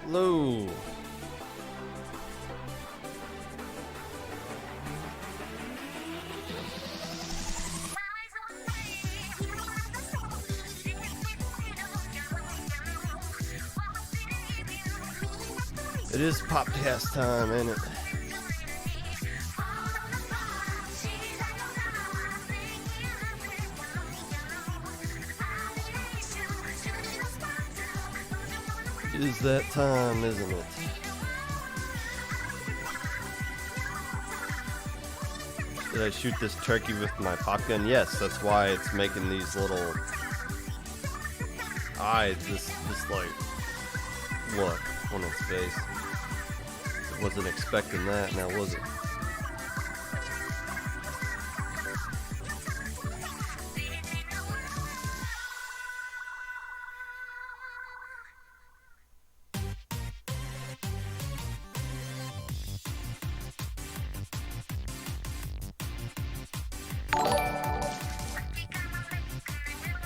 Hello. It is Popcast time, ain't it? It is that time, isn't it? Did I shoot this turkey with my pop gun? Yes, that's why it's making these little eyes, this like look on its face. I wasn't expecting that, now was it?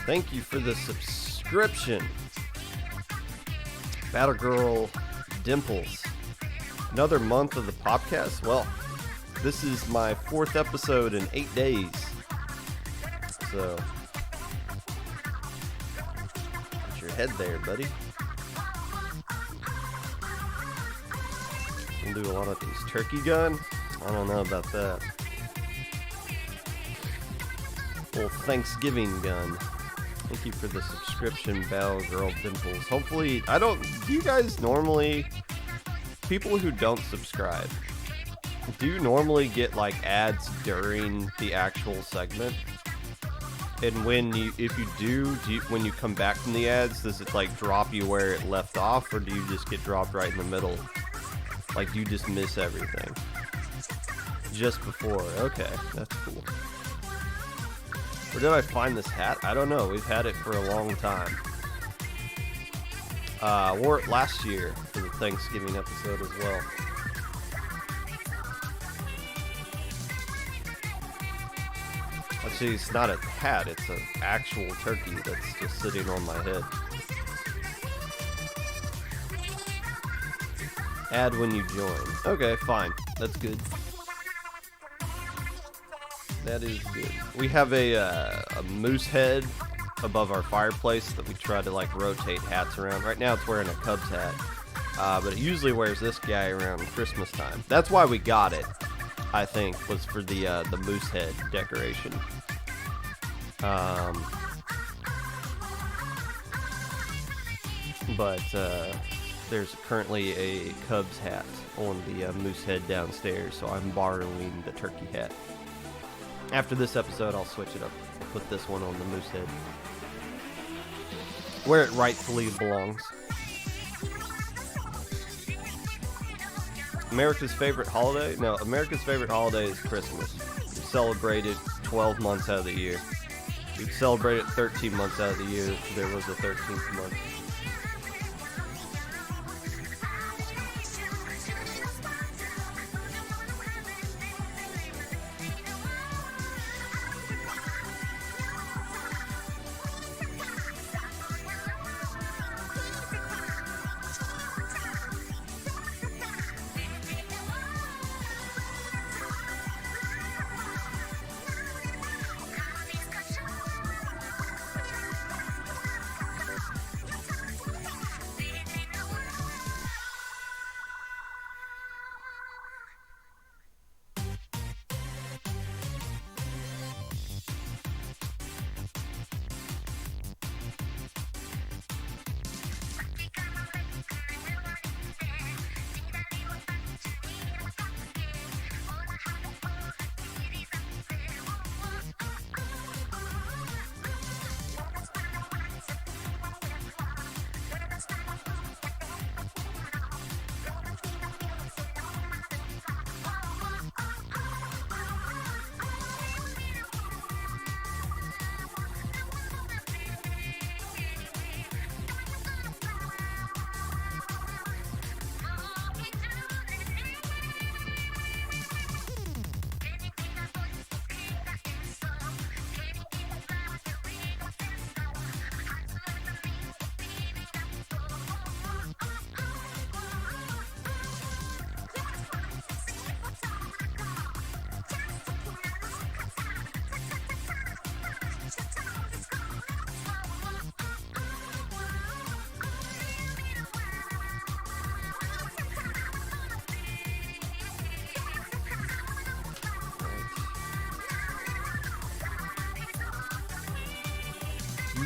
Thank you for the subscription. Battle Girl Dimples. Another month of the Popcast. Well, this is my 4th episode in 8 days. So, put your head there, buddy. We'll do a lot of these turkey gun. I don't know about that. Little Thanksgiving gun. Thank you for the subscription, Bell Girl Dimples. Hopefully, do you guys normally, people who don't subscribe, do you normally get like ads during the actual segment? And if you do, when you come back from the ads, does it like drop you where it left off, or do you just get dropped right in the middle? Like, do you just miss everything? Just before. Okay, that's cool. Where did I find this hat? I don't know. We've had it for a long time. Wore it last year for the Thanksgiving episode as well. Actually, it's not a hat. It's an actual turkey that's just sitting on my head. Add when you join. Okay, fine. That's good. That is good. We have a moose head above our fireplace that we try to like rotate hats around. Right now it's wearing a Cubs hat, but it usually wears this guy around Christmas time. That's why we got it, I think, was for the moose head decoration. But there's currently a Cubs hat on the moose head downstairs, so I'm borrowing the turkey hat. After this episode, I'll switch it up. I'll put this one on the moose head, where it rightfully belongs. America's favorite holiday? No, America's favorite holiday is Christmas. We celebrate it 12 months out of the year. We'd celebrate it 13 months out of the year if there was a 13th month.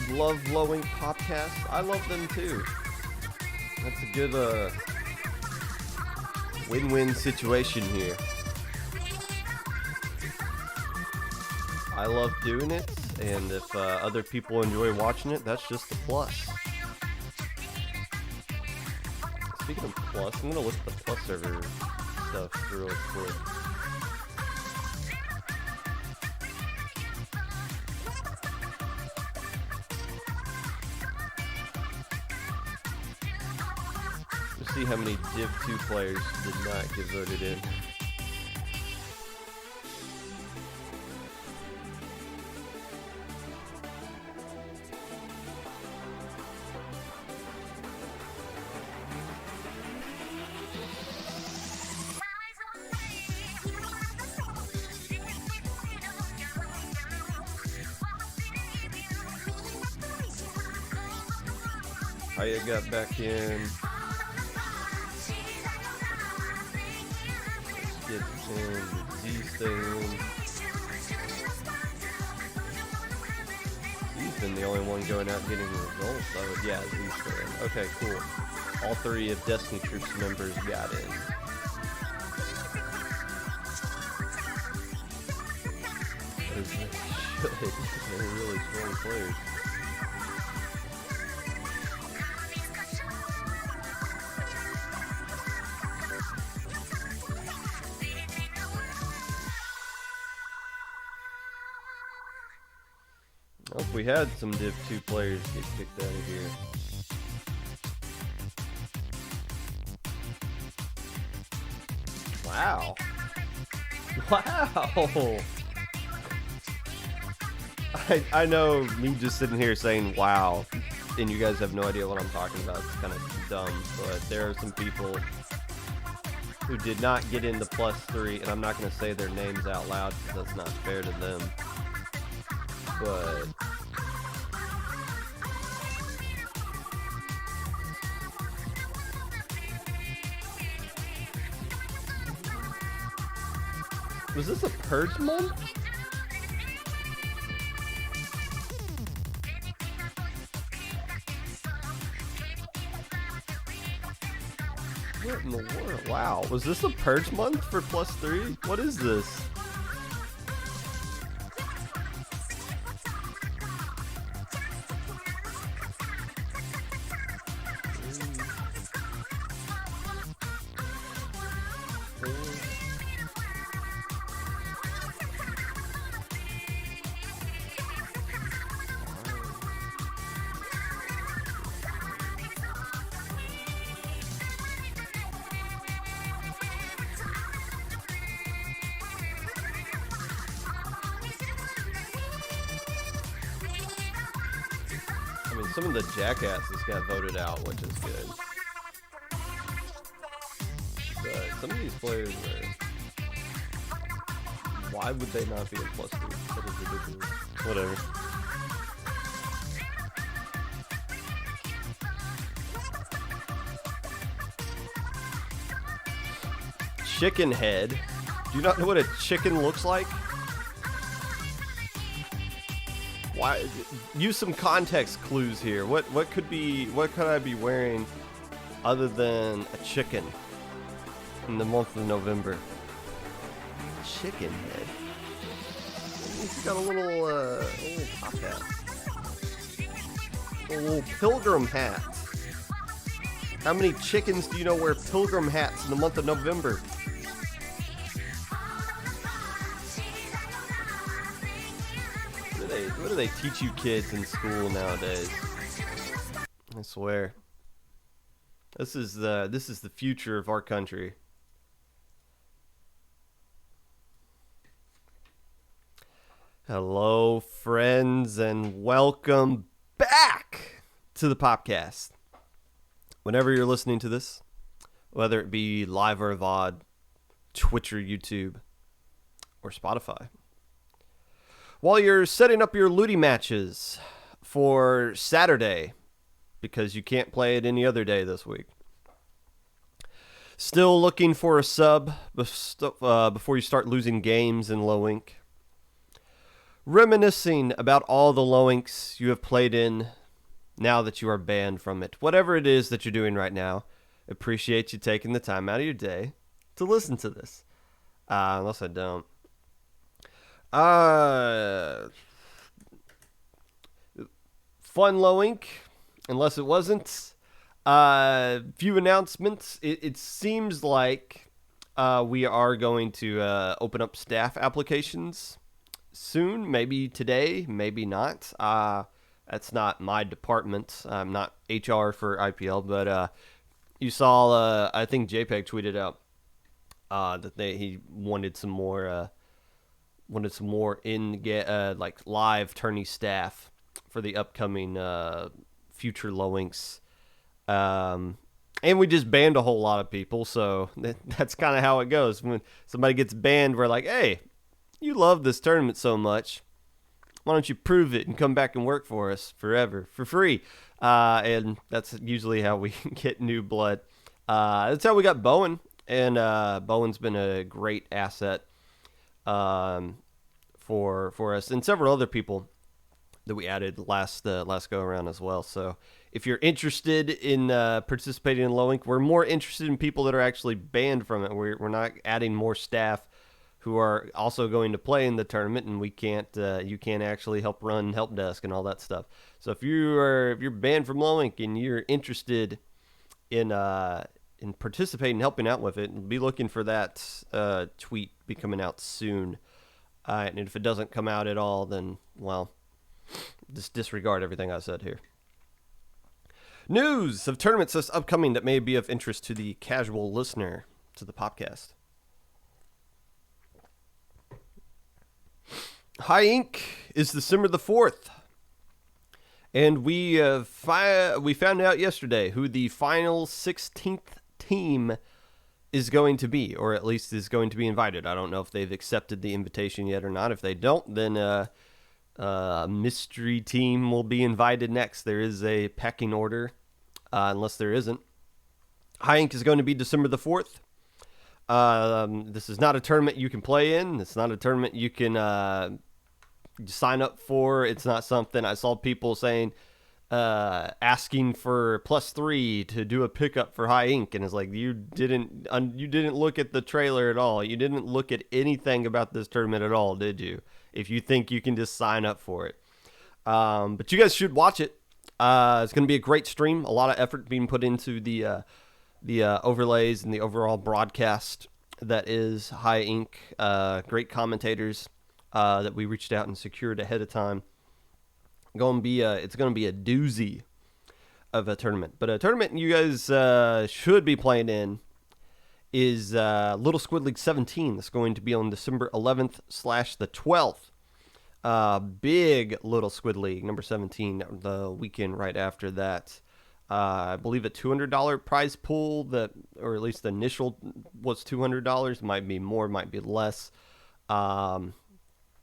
You love blowing Popcasts? I love them too. That's a good win-win situation here. I love doing it, and if other people enjoy watching it, that's just a plus. Speaking of plus, I'm gonna look at the plus server stuff real quick. See how many Div 2 players did not get voted in. Kaya got back in. Get in. Z's thing. He's been the only one going out getting the results. Yeah, Z's still in. Okay, cool. All three of Destiny Troops members got in. They're really strong players. Oh, if we had some Div 2 players get kicked out of here. Wow. Wow. I know me just sitting here saying wow, and you guys have no idea what I'm talking about. It's kind of dumb, but there are some people who did not get into +3, and I'm not going to say their names out loud because that's not fair to them. But was this a purge month? What in the world? Wow, was this a purge month for +3? What is this? Some of the jackasses got voted out, which is good. But some of these players are... Why would they not be in +3? That is ridiculous. Whatever. Chicken head. Do you not know what a chicken looks like? Why? Use some context clues here. What could I be wearing other than a chicken in the month of November? Chicken head. He's got a little top hat. A little pilgrim hat. How many chickens do you know wear pilgrim hats in the month of November? What do they teach you kids in school nowadays? I swear. This is the future of our country. Hello, friends, and welcome back to the Popcast. Whenever you're listening to this, whether it be live or VOD, Twitch or YouTube, or Spotify. While you're setting up your looty matches for Saturday, because you can't play it any other day this week. Still looking for a sub before you start losing games in low ink. Reminiscing about all the low inks you have played in now that you are banned from it. Whatever it is that you're doing right now, appreciate you taking the time out of your day to listen to this. Unless I don't. Fun low ink, unless it wasn't. Few announcements. It seems like we are going to open up staff applications soon. Maybe today, maybe not. That's not my department. I'm not HR for IPL, but you saw. I think JPEG tweeted out that he wanted some more. Wanted some more like live tourney staff for the upcoming future low inks. And we just banned a whole lot of people, so that's kind of how it goes. When somebody gets banned, we're like, hey, you love this tournament so much. Why Why don't you prove it and come back and work for us forever for free? And that's usually how we get new blood. That's how we got Bowen, and Bowen's been a great asset for us and several other people that we added last go around as well. So if you're interested in participating in Low Ink, we're more interested in people that are actually banned from it. We're not adding more staff who are also going to play in the tournament, and we can't you can't actually help run help desk and all that stuff. So if you're banned from Low Ink and you're interested in participating, helping out with it, be looking for that tweet be coming out soon. And if it doesn't come out at all, then well, just disregard everything I said here. News of tournaments that's upcoming that may be of interest to the casual listener to the Popcast. High Ink is December the 4th. And we found out yesterday who the final 16th team is going to be, or at least is going to be invited. I don't know if they've accepted the invitation yet or not. If they don't, then a mystery team will be invited next. There is a pecking order, unless there isn't. High Ink is going to be December the 4th. This is not a tournament you can play in. It's not a tournament you can sign up for. It's not something I saw people saying, asking for +3 to do a pickup for High Ink, and it's like you didn't look at the trailer at all. You didn't look at anything about this tournament at all, did you? If you think you can just sign up for it, but you guys should watch it. It's going to be a great stream. A lot of effort being put into the overlays and the overall broadcast that is High Ink. Great commentators that we reached out and secured ahead of time. It's going to be a doozy of a tournament. But a tournament you guys should be playing in is Little Squid League 17. That's going to be on December 11th / the 12th. Big Little Squid League, number 17, the weekend right after that. I believe a $200 prize pool, or at least the initial was $200. Might be more, might be less.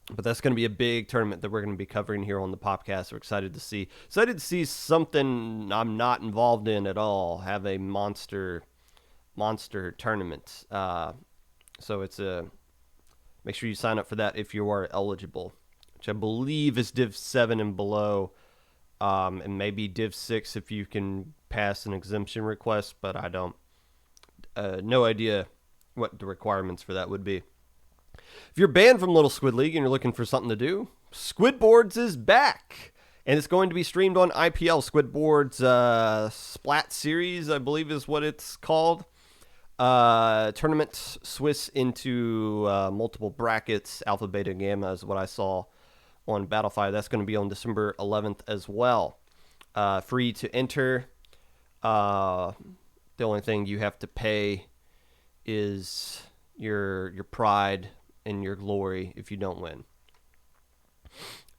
But that's going to be a big tournament that we're going to be covering here on the Popcast. We're excited to see something I'm not involved in at all have a monster tournament. So it's make sure you sign up for that if you are eligible, which I believe is Div 7 and below, and maybe Div 6 if you can pass an exemption request, but I don't, no idea what the requirements for that would be. If you're banned from Little Squid League and you're looking for something to do, Squidboards is back. And it's going to be streamed on IPL. Squidboards Splat Series, I believe is what it's called. Tournament Swiss into multiple brackets. Alpha, Beta, Gamma is what I saw on Battlefy. That's going to be on December 11th as well. Free to enter. The only thing you have to pay is your pride and your glory if you don't win,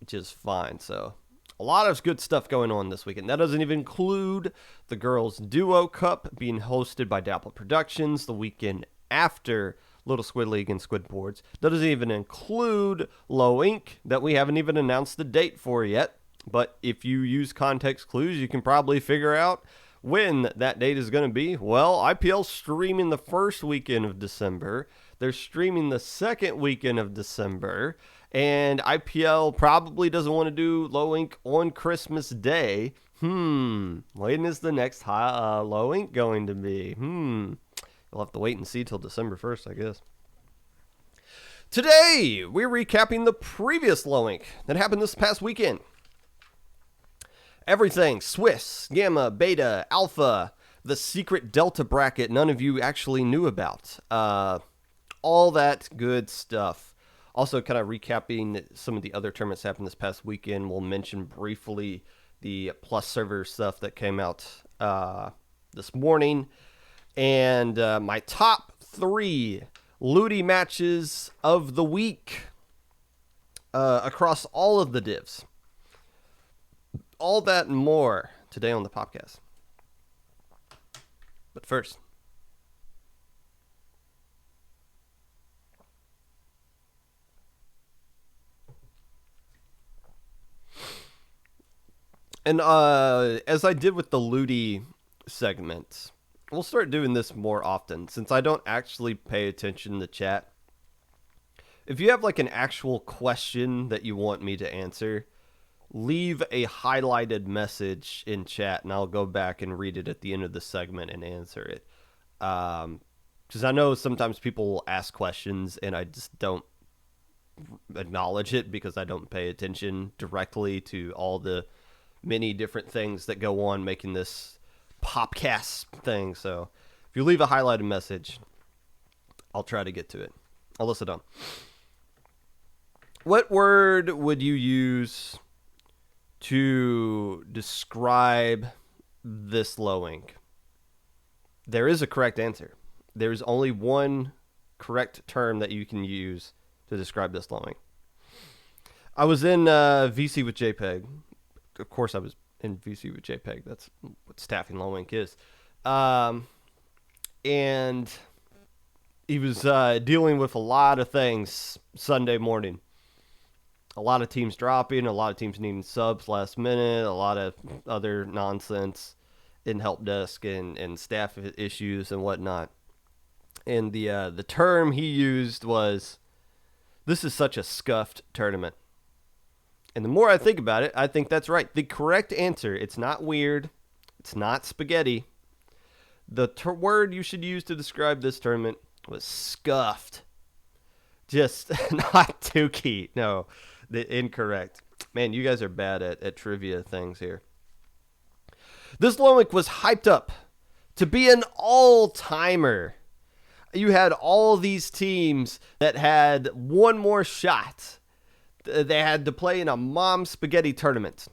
which is fine. So a lot of good stuff going on this weekend. That doesn't even include the Girls Duo Cup being hosted by Dapple Productions the weekend after Little Squid League and Squidboards. That doesn't even include Low Ink that we haven't even announced the date for yet. But if you use context clues, you can probably figure out when that date is going to be. Well, IPL's streaming the first weekend of December. They're streaming the second weekend of December. And IPL probably doesn't want to do Low Ink on Christmas Day. When is the next Low Ink going to be? You'll have to wait and see till December 1st, I guess. Today, we're recapping the previous Low Ink that happened this past weekend. Everything, Swiss, Gamma, Beta, Alpha, the secret Delta bracket none of you actually knew about. All that good stuff. Also, kind of recapping some of the other tournaments that happened this past weekend. We'll mention briefly the Plus server stuff that came out this morning. And my top 3 Ludi matches of the week across all of the divs. All that and more today on the Popcast. But first, And as I did with the Ludi segment, we'll start doing this more often since I don't actually pay attention to chat. If you have like an actual question that you want me to answer, leave a highlighted message in chat and I'll go back and read it at the end of the segment and answer it. Because I know sometimes people will ask questions and I just don't acknowledge it because I don't pay attention directly to all the many different things that go on making this Popcast thing. So if you leave a highlighted message, I'll try to get to it. Alyssa Dunn. What word would you use to describe this low ink? There is a correct answer. There's only one correct term that you can use to describe this low ink. I was in VC with JPEG. Of course, I was in VC with JPEG. That's what staffing low ink is. And he was dealing with a lot of things Sunday morning. A lot of teams dropping, a lot of teams needing subs last minute, a lot of other nonsense in help desk and staff issues and whatnot. And the term he used was, "This is such a scuffed tournament." And the more I think about it, I think that's right. The correct answer, it's not weird, it's not spaghetti. The word you should use to describe this tournament was scuffed. Just not Tukey. No, the incorrect. Man, you guys are bad at trivia things here. This Loic was hyped up to be an all-timer. You had all these teams that had one more shot. They had to play in a mom spaghetti tournament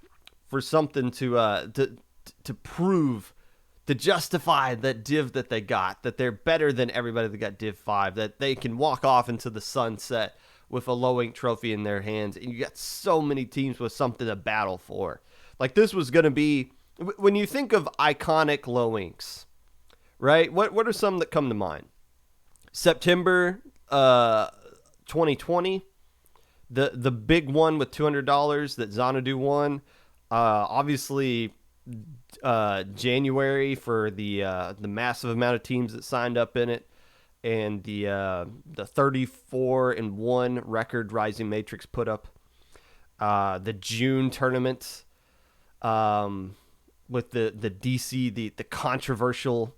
for something to prove, to justify that div that they got, that they're better than everybody that got div 5, that they can walk off into the sunset with a low ink trophy in their hands. And you got so many teams with something to battle for. Like this was going to be, when you think of iconic low inks, right? What are some that come to mind? September 2020, the big one with $200 that Xanadu won. Obviously, January for the massive amount of teams that signed up in it, and the 34-1 record Rising Matrix put up. The June tournament with the DC, the controversial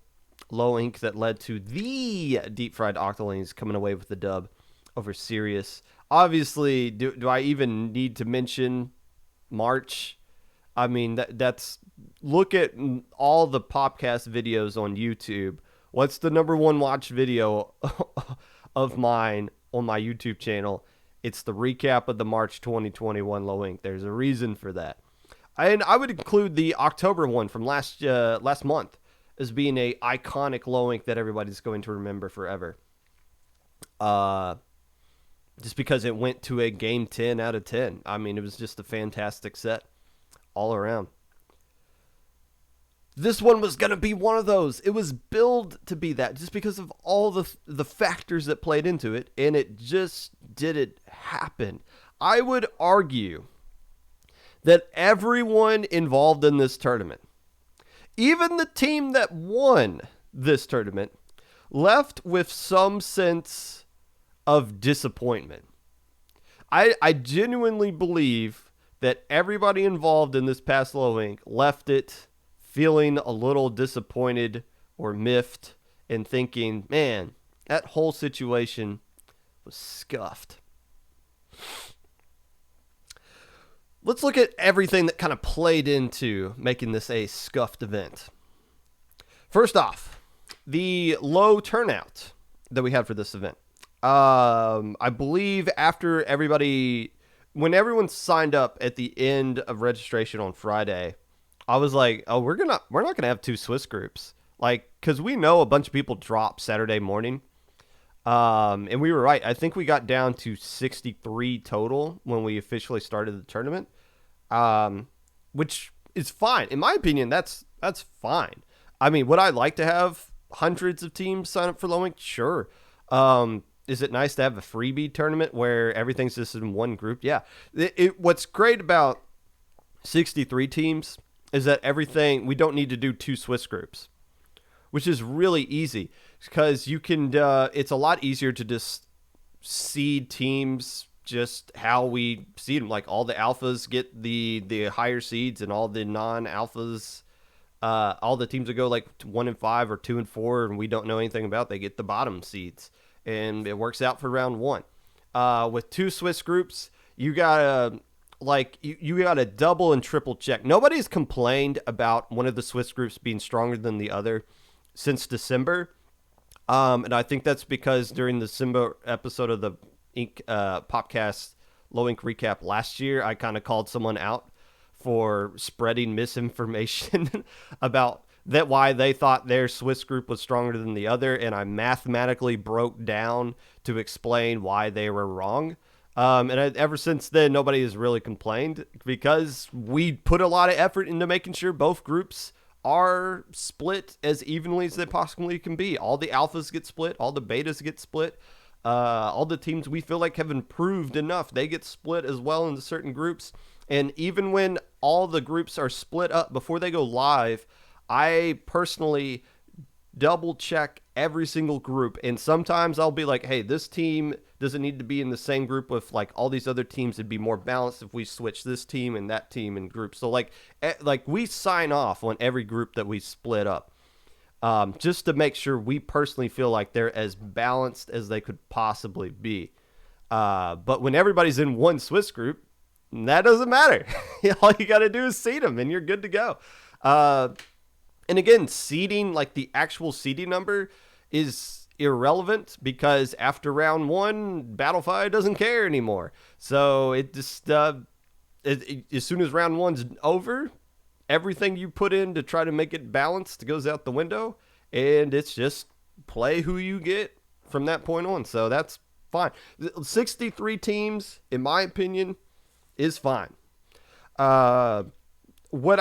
low ink that led to the deep fried Octolanes coming away with the dub over Sirius. Obviously, do I even need to mention March? I mean, that's look at all the Popcast videos on YouTube. What's the number one watch video of mine on my YouTube channel? It's the recap of the March 2021 low ink. There's a reason for that. And I would include the October one from last month as being a iconic low ink that everybody's going to remember forever. Just because it went to a game 10 out of 10. I mean, it was just a fantastic set all around. This one was going to be one of those. It was billed to be that just because of all the factors that played into it, and it just didn't happen. I would argue that everyone involved in this tournament, even the team that won this tournament, left with some sense of disappointment. I genuinely believe that everybody involved in this past low ink left it feeling a little disappointed or miffed and thinking, man, that whole situation was scuffed. Let's look at everything that kind of played into making this a scuffed event. First off, the low turnout that we had for this event. I believe after when everyone signed up at the end of registration on Friday, I was like, oh, we're not going to have two Swiss groups. Like, because we know a bunch of people dropped Saturday morning. And we were right. I think we got down to 63 total when we officially started the tournament. Which is fine. In my opinion, that's fine. I mean, would I like to have hundreds of teams sign up for low ink? Sure. Is it nice to have a freebie tournament where everything's just in one group? Yeah. What's great about 63 teams is that we don't need to do 2 Swiss groups, which is really easy because you can, it's a lot easier to just seed teams just how we seed them. Like all the alphas get the higher seeds, and all the non-alphas, all the teams that go like 1 and 5 or 2 and 4, and we don't know anything about, they get the bottom seeds, and it works out for round 1. With 2 Swiss groups, you gotta you gotta double and triple check. Nobody's complained about one of the Swiss groups being stronger than the other since December. And I think that's because during the December episode of the Popcast Low Ink Recap last year, I kind of called someone out for spreading misinformation about that, why they thought their Swiss group was stronger than the other, and I mathematically broke down to explain why they were wrong. Ever since then, nobody has really complained because we put a lot of effort into making sure both groups are split as evenly as they possibly can be. All the alphas get split, all the betas get split. All the teams we feel like have improved enough, they get split as well into certain groups. And even when all the groups are split up before they go live, I personally double check every single group. And sometimes I'll be like, hey, this team doesn't need to be in the same group with like all these other teams. It'd be more balanced if we switch this team and that team in groups. So like we sign off on every group that we split up. Just to make sure we personally feel like they're as balanced as they could possibly be. But when everybody's in one Swiss group, that doesn't matter. All you got to do is seed them, and you're good to go. And again, seeding, like the actual seeding number, is irrelevant because after round 1, Battlefy doesn't care anymore. So it just, as soon as round 1's over, everything you put in to try to make it balanced goes out the window, and it's just play who you get from that point on. So that's fine. 63 teams, in my opinion, is fine. I would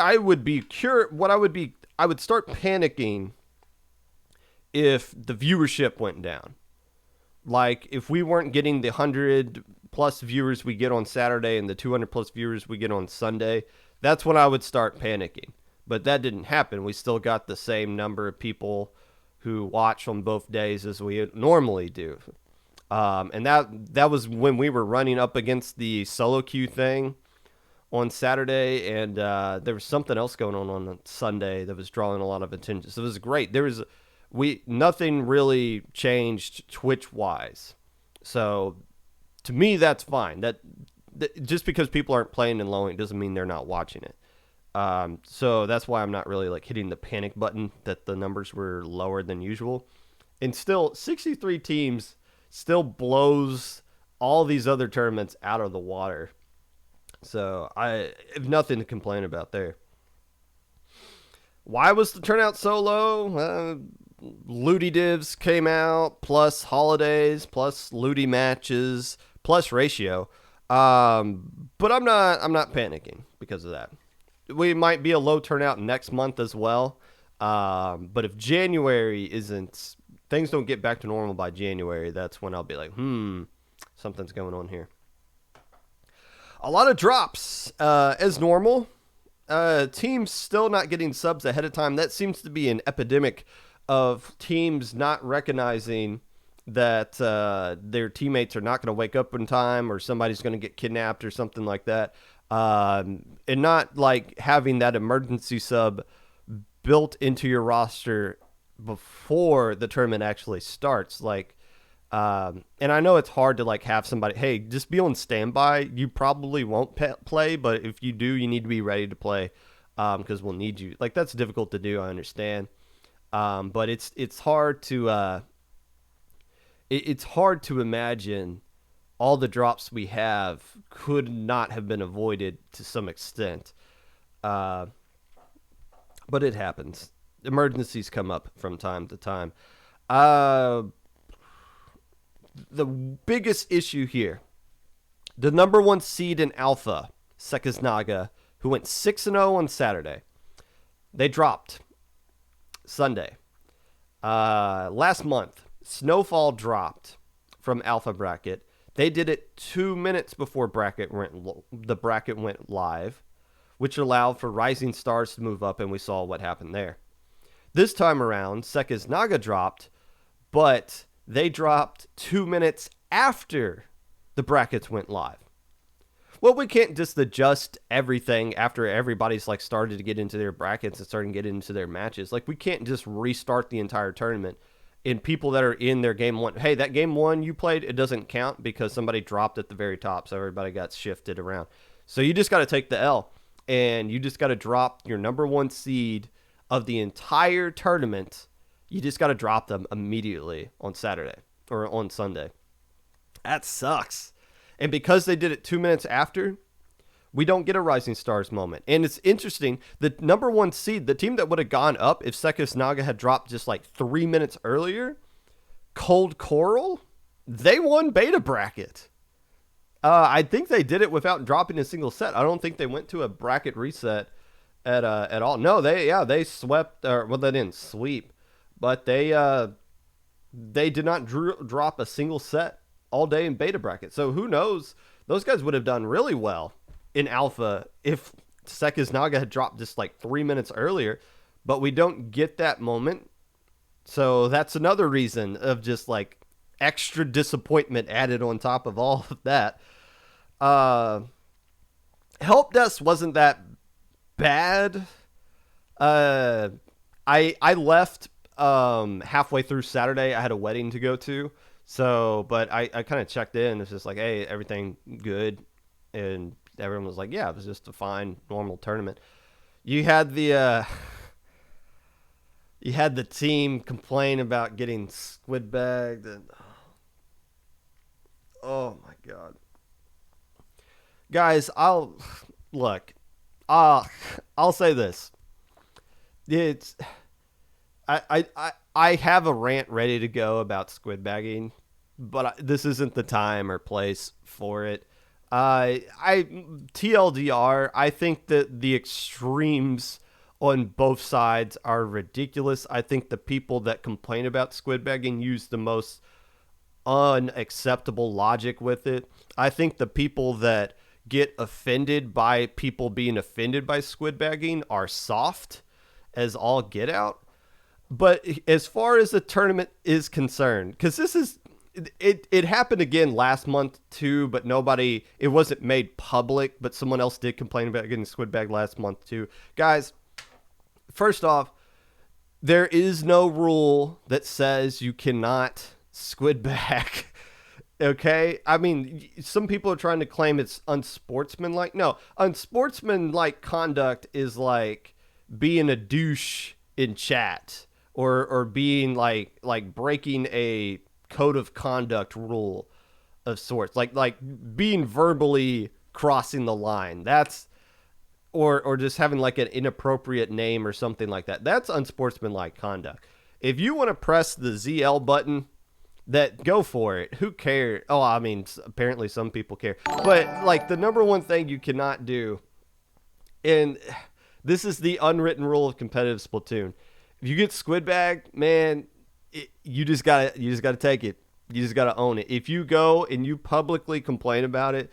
start panicking if the viewership went down. Like if we weren't getting the 100 plus viewers we get on Saturday and the 200 plus viewers we get on Sunday, that's when I would start panicking. But that didn't happen. We still got the same number of people who watch on both days as we normally do. And that was when we were running up against the solo queue thing on Saturday, and there was something else going on Sunday that was drawing a lot of attention. So it was great. Nothing really changed Twitch wise. So to me, that's fine. That just because people aren't playing in low ink doesn't mean they're not watching it. So that's why I'm not really like hitting the panic button that the numbers were lower than usual. And still, 63 teams still blows all these other tournaments out of the water. So I have nothing to complain about there. Why was the turnout so low? Looty divs came out, plus holidays, plus Looty matches, plus ratio. But I'm not panicking because of that. We might be a low turnout next month as well. But if January isn't, things don't get back to normal by January, that's when I'll be like, something's going on here. A lot of drops, as normal. Teams still not getting subs ahead of time. That seems to be an epidemic of teams not recognizing that their teammates are not going to wake up in time, or somebody's going to get kidnapped or something like that. And not like having that emergency sub built into your roster before the tournament actually starts. And I know it's hard to like have somebody, hey, just be on standby. You probably won't play, but if you do, you need to be ready to play, because we'll need you. Like, that's difficult to do, I understand. But it's hard to imagine all the drops we have could not have been avoided to some extent. But it happens. Emergencies come up from time to time. The biggest issue here, the number 1 seed in Alpha, Sekisnaga, who went 6-0 on Saturday. They dropped Sunday. Last month, Snowfall dropped from Alpha bracket. They did it 2 minutes before the bracket went live, which allowed for Rising Stars to move up, and we saw what happened there. This time around, Sekis Naga dropped, but they dropped 2 minutes after the brackets went live. Well, we can't just adjust everything after everybody's like started to get into their brackets and starting to get into their matches. Like, we can't just restart the entire tournament. And people that are in their game one, hey, that game one you played, it doesn't count because somebody dropped at the very top, so everybody got shifted around. So you just got to take the L, and you just got to drop your number one seed of the entire tournament. You just got to drop them immediately on Saturday or on Sunday. That sucks. And because they did it 2 minutes after, we don't get a Rising Stars moment. And it's interesting, the number one seed, the team that would have gone up if Sekis Naga had dropped just like 3 minutes earlier, Cold Coral, they won beta bracket. I think they did it without dropping a single set. I don't think they went to a bracket reset at all. No, they swept, well, they didn't sweep, but they did not drop a single set all day in beta bracket. So who knows? Those guys would have done really well in alpha if Sekis Naga had dropped just like 3 minutes earlier, but we don't get that moment. So that's another reason of just like extra disappointment added on top of all of that. Help desk wasn't that bad. I left halfway through Saturday. I had a wedding to go to. So, but I kind of checked in. It's just like, hey, everything good? And everyone was like, yeah, it was just a fine, normal tournament. You had the team complain about getting squid bagged, and oh my god, guys, I'll say this. I have a rant ready to go about squid bagging, but this isn't the time or place for it. TLDR, I think that the extremes on both sides are ridiculous. I think the people that complain about squid bagging use the most unacceptable logic with it. I think the people that get offended by people being offended by squid bagging are soft as all get out. But as far as the tournament is concerned, because this is, it happened again last month too, but it wasn't made public, but someone else did complain about getting squid bagged last month too. Guys, first off, there is no rule that says you cannot squid bag. Okay? I mean, some people are trying to claim it's unsportsmanlike. No, unsportsmanlike conduct is like being a douche in chat or being like breaking a code of conduct rule of sorts, like being verbally crossing the line. That's or just having like an inappropriate name or something like that. That's unsportsmanlike conduct. If you want to press the ZL button, that go for it. Who cares? Oh, I mean, apparently some people care. But like the number one thing you cannot do, and this is the unwritten rule of competitive Splatoon. If you get squid bagged, man, you just gotta take it. You just gotta own it. If you go and you publicly complain about it,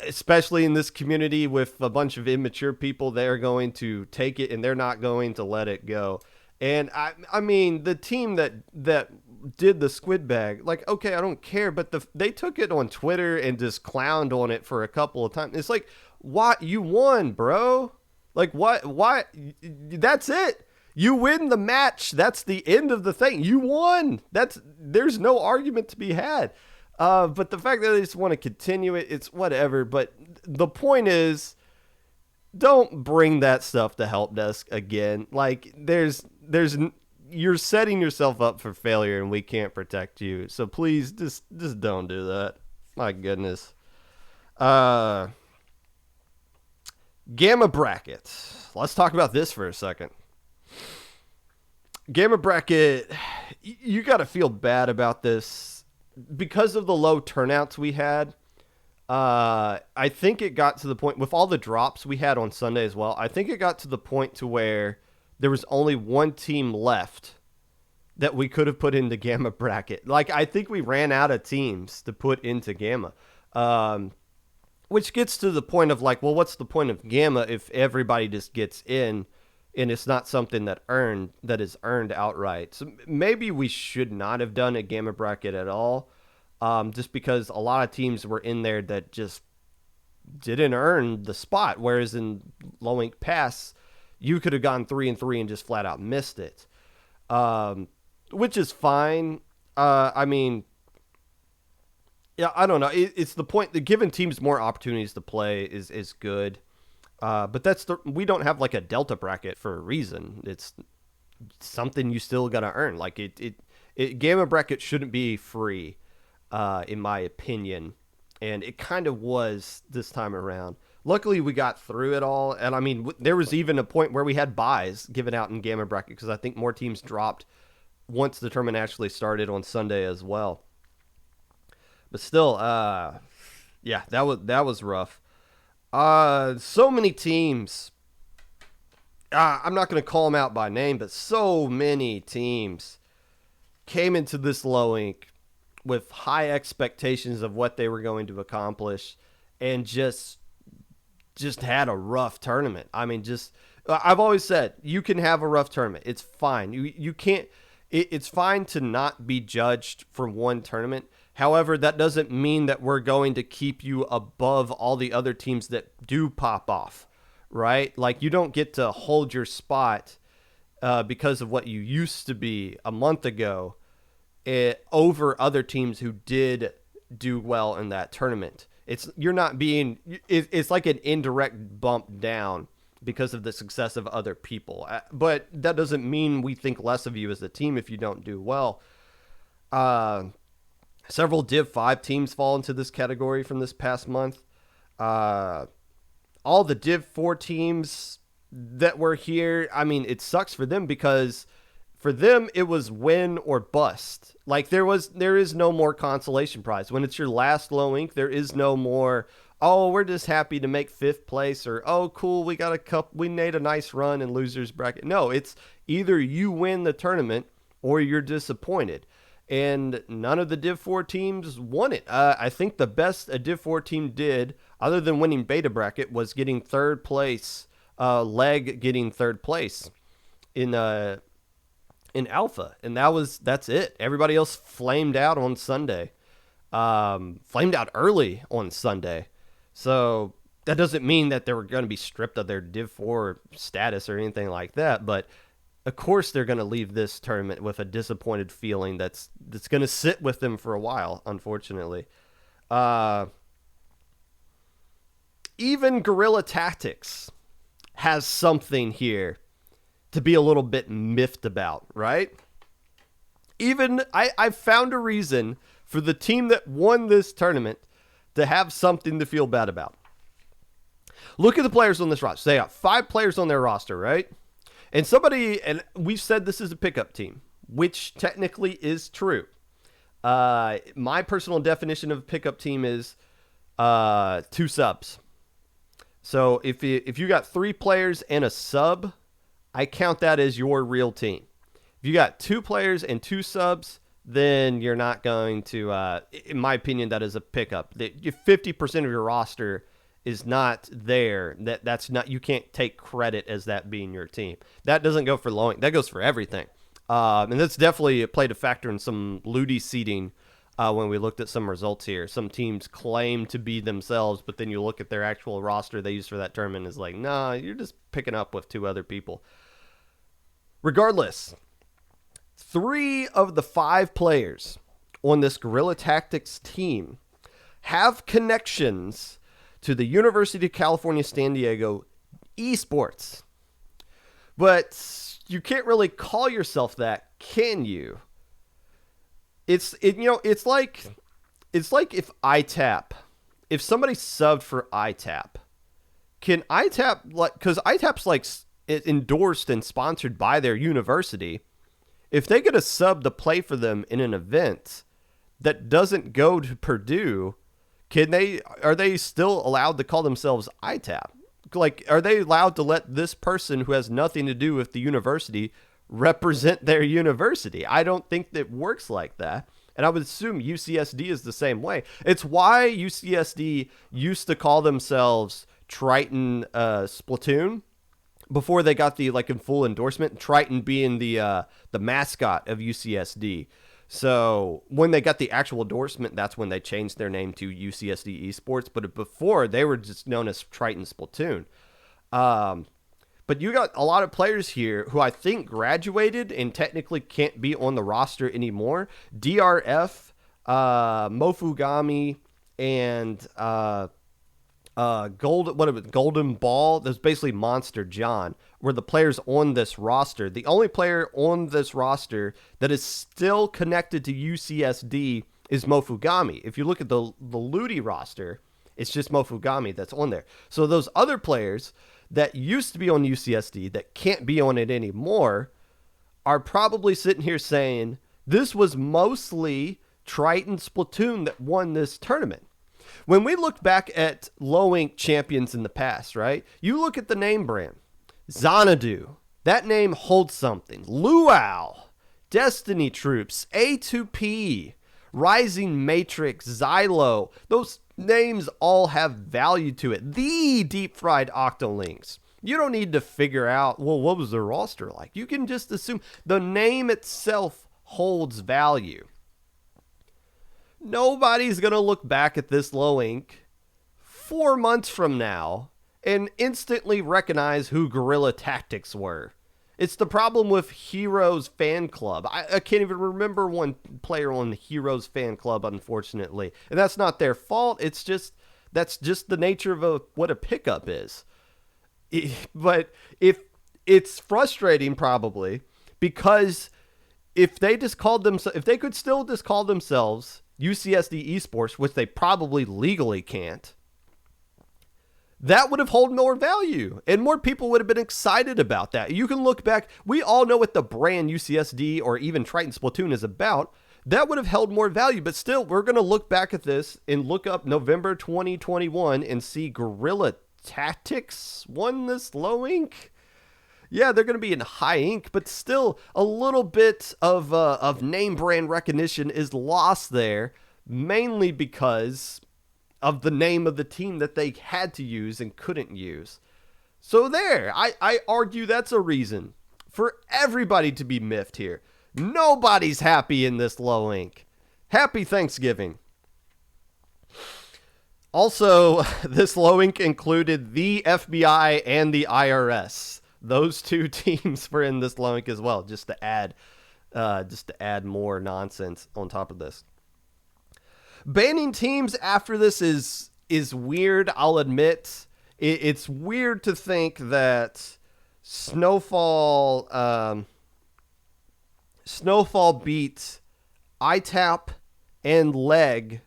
especially in this community with a bunch of immature people, they're going to take it and they're not going to let it go. And I mean, the team that did the squid bag, like, okay, I don't care, but they took it on Twitter and just clowned on it for a couple of times. It's like, what? You won, bro. Like, what? That's it. You win the match. That's the end of the thing. You won. There's no argument to be had. But the fact that they just want to continue it, it's whatever. But the point is, don't bring that stuff to help desk again. Like, you're setting yourself up for failure, and we can't protect you. So please, just don't do that. My goodness. Gamma bracket. Let's talk about this for a second. Gamma bracket, you got to feel bad about this because of the low turnouts we had. I think it got to the point with all the drops we had on Sunday as well. I think it got to the point to where there was only one team left that we could have put into Gamma bracket. Like, I think we ran out of teams to put into Gamma. which gets to the point of like, well, what's the point of Gamma if everybody just gets in and it's not something that is earned outright? So maybe we should not have done a Gamma bracket at all, just because a lot of teams were in there that just didn't earn the spot. Whereas in Low Ink Pass, you could have gone 3-3 and just flat out missed it, which is fine. I mean, yeah, I don't know. It's the point that giving teams more opportunities to play is good. But we don't have like a Delta bracket for a reason. It's something you still got to earn. Like Gamma bracket shouldn't be free, in my opinion. And it kind of was this time around. Luckily, we got through it all. And I mean, there was even a point where we had buys given out in Gamma bracket because I think more teams dropped once the tournament actually started on Sunday as well. But still, yeah, that was rough. So many teams. I'm not going to call them out by name, but so many teams came into this Low Ink with high expectations of what they were going to accomplish, and just had a rough tournament. I mean, I've always said you can have a rough tournament. It's fine. You can't. It's fine to not be judged for one tournament. However, that doesn't mean that we're going to keep you above all the other teams that do pop off, right? Like, you don't get to hold your spot because of what you used to be a month ago over other teams who did do well in that tournament. It's like an indirect bump down because of the success of other people. But that doesn't mean we think less of you as a team if you don't do well. Several Div 5 teams fall into this category from this past month. All the Div 4 teams that were here, I mean, it sucks for them because for them, it was win or bust. Like, there is no more consolation prize. When it's your last Low Ink, there is no more, oh, we're just happy to make 5th place, or, oh, cool, we got a cup, we made a nice run in losers bracket. No, it's either you win the tournament or you're disappointed. And none of the Div 4 teams won it. I think the best a Div 4 team did, other than winning beta bracket, was getting 3rd place, Leg getting 3rd place in Alpha. And that's it. Everybody else flamed out on Sunday. Flamed out early on Sunday. So that doesn't mean that they were going to be stripped of their Div 4 status or anything like that, but of course they're going to leave this tournament with a disappointed feeling that's going to sit with them for a while, unfortunately. Even Guerrilla Tactics has something here to be a little bit miffed about, right? Even I found a reason for the team that won this tournament to have something to feel bad about. Look at the players on this roster. They got 5 players on their roster, right? And we've said this is a pickup team, which technically is true. My personal definition of a pickup team is 2 subs. So if you got 3 players and a sub, I count that as your real team. If you got 2 players and 2 subs, then you're not going to, in my opinion, that is a pickup. If 50% of your roster is not there, that's not, you can't take credit as that being your team. That doesn't go for Low Ink. That goes for everything. And that's definitely played a factor in some Ludi seeding when we looked at some results here. Some teams claim to be themselves, but then you look at their actual roster they use for that tournament is like, nah, you're just picking up with 2 other people. Regardless, 3 of the 5 players on this Guerrilla Tactics team have connections to the University of California, San Diego esports. But you can't really call yourself that, can you? It's like if if somebody subbed for ITAP, can ITAP, like, because ITAP's like endorsed and sponsored by their university, if they get a sub to play for them in an event that doesn't go to Purdue, are they still allowed to call themselves ITAP? Like, are they allowed to let this person who has nothing to do with the university represent their university? I don't think that works like that. And I would assume UCSD is the same way. It's why UCSD used to call themselves Triton Splatoon before they got the in full endorsement. Triton being the mascot of UCSD. So when they got the actual endorsement, that's when they changed their name to UCSD Esports. But before, they were just known as Triton Splatoon. But you got a lot of players here who I think graduated and technically can't be on the roster anymore. DRF, Mofugami, and Golden Ball. There's basically Monster John were the players on this roster. The only player on this roster that is still connected to UCSD is Mofugami. If you look at the Ludi roster, it's just Mofugami that's on there. So those other players that used to be on UCSD that can't be on it anymore are probably sitting here saying this was mostly Triton Splatoon that won this tournament. When we look back at low ink champions in the past, right? You look at the name brand. Xanadu. That name holds something. Luau. Destiny Troops. A2P. Rising Matrix. Xylo. Those names all have value to it. The deep fried Octolinks. You don't need to figure out, well, what was the roster like? You can just assume the name itself holds value. Nobody's going to look back at this low ink 4 months from now and instantly recognize who Guerrilla Tactics were. It's the problem with Heroes Fan Club. I can't even remember one player on the Heroes Fan Club, unfortunately. And that's not their fault. That's just the nature of what a pickup is. But if it's frustrating, probably, because if they could still just call themselves UCSD Esports, which they probably legally can't, that would have held more value and more people would have been excited about that. You can look back. We all know what the brand UCSD or even Triton Splatoon is about. That would have held more value, but still, we're going to look back at this and look up November 2021 and see Guerrilla Tactics won this low ink. Yeah, they're going to be in high ink, but still a little bit of name brand recognition is lost there, mainly because of the name of the team that they had to use and couldn't use. So there, I argue that's a reason for everybody to be miffed here. Nobody's happy in this low ink. Happy Thanksgiving. Also, this low ink included the FBI and the IRS. Those two teams were in this low ink as well, just to add more nonsense on top of this. Banning teams after this is weird, I'll admit. It's weird to think that Snowfall beat ITAP and Leg,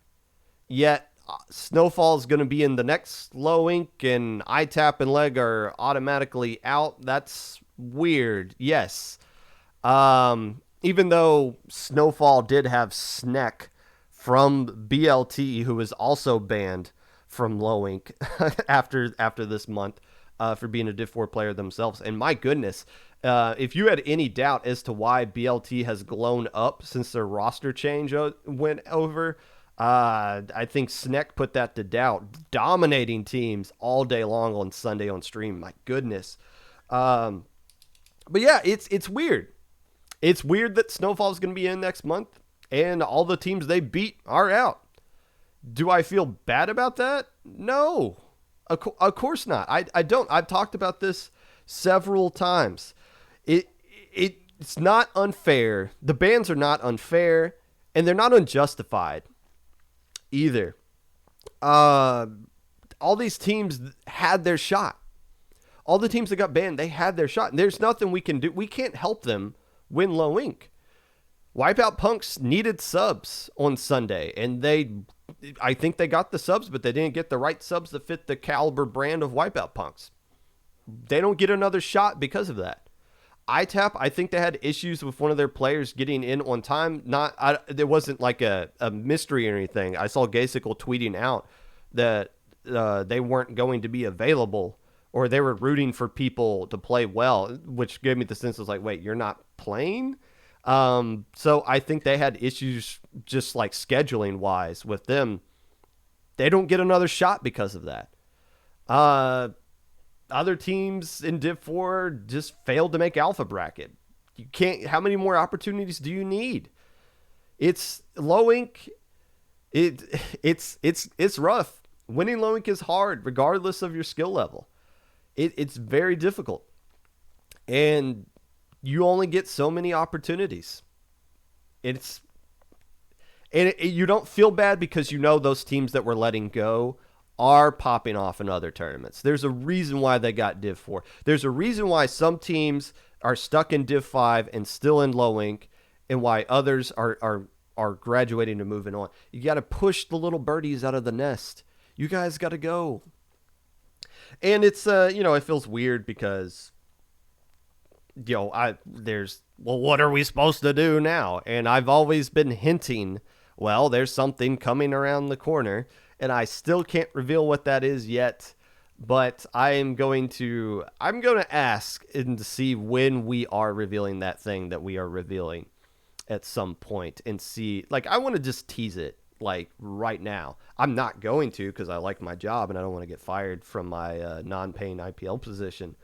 yet Snowfall is going to be in the next low ink and ITAP and Leg are automatically out. That's weird. Yes. Even though Snowfall did have Sneck from BLT, who was also banned from low ink after this month for being a Div 4 player themselves. And my goodness, if you had any doubt as to why BLT has blown up since their roster change went over, I think Sneck put that to doubt, dominating teams all day long on Sunday on stream. My goodness. But yeah, it's weird. It's weird that Snowfall is going to be in next month and all the teams they beat are out. Do I feel bad about that? No, of course not. I don't. I've talked about this several times. It's not unfair. The bans are not unfair, and they're not unjustified either. All these teams had their shot. All the teams that got banned, they had their shot. And there's nothing we can do. We can't help them win low ink. Wipeout Punks needed subs on Sunday, and I think they got the subs, but they didn't get the right subs that fit the caliber brand of Wipeout Punks. They don't get another shot because of that. ITAP, I think they had issues with one of their players getting in on time. There wasn't like a mystery or anything. I saw Gasical tweeting out that they weren't going to be available, or they were rooting for people to play well, which gave me the sense of like, wait, you're not playing? So I think they had issues just like scheduling wise with them. They don't get another shot because of that. Other teams in Div 4 just failed to make alpha bracket. You can't. How many more opportunities do you need? It's low ink. It's rough. Winning low ink is hard, regardless of your skill level. It's very difficult, and you only get so many opportunities. You don't feel bad because you know those teams that we're letting go are popping off in other tournaments. There's a reason why they got Div 4. There's a reason why some teams are stuck in Div 5 and still in low ink, and why others are graduating and moving on. You got to push the little birdies out of the nest. You guys got to go. And it's it feels weird because what are we supposed to do now? And I've always been hinting, well, there's something coming around the corner, and I still can't reveal what that is yet. But I'm going to ask and to see when we are revealing that thing that we are revealing at some point, and see, like, I want to just tease it like right now. I'm not going to, because I like my job and I don't want to get fired from my non-paying IPL position.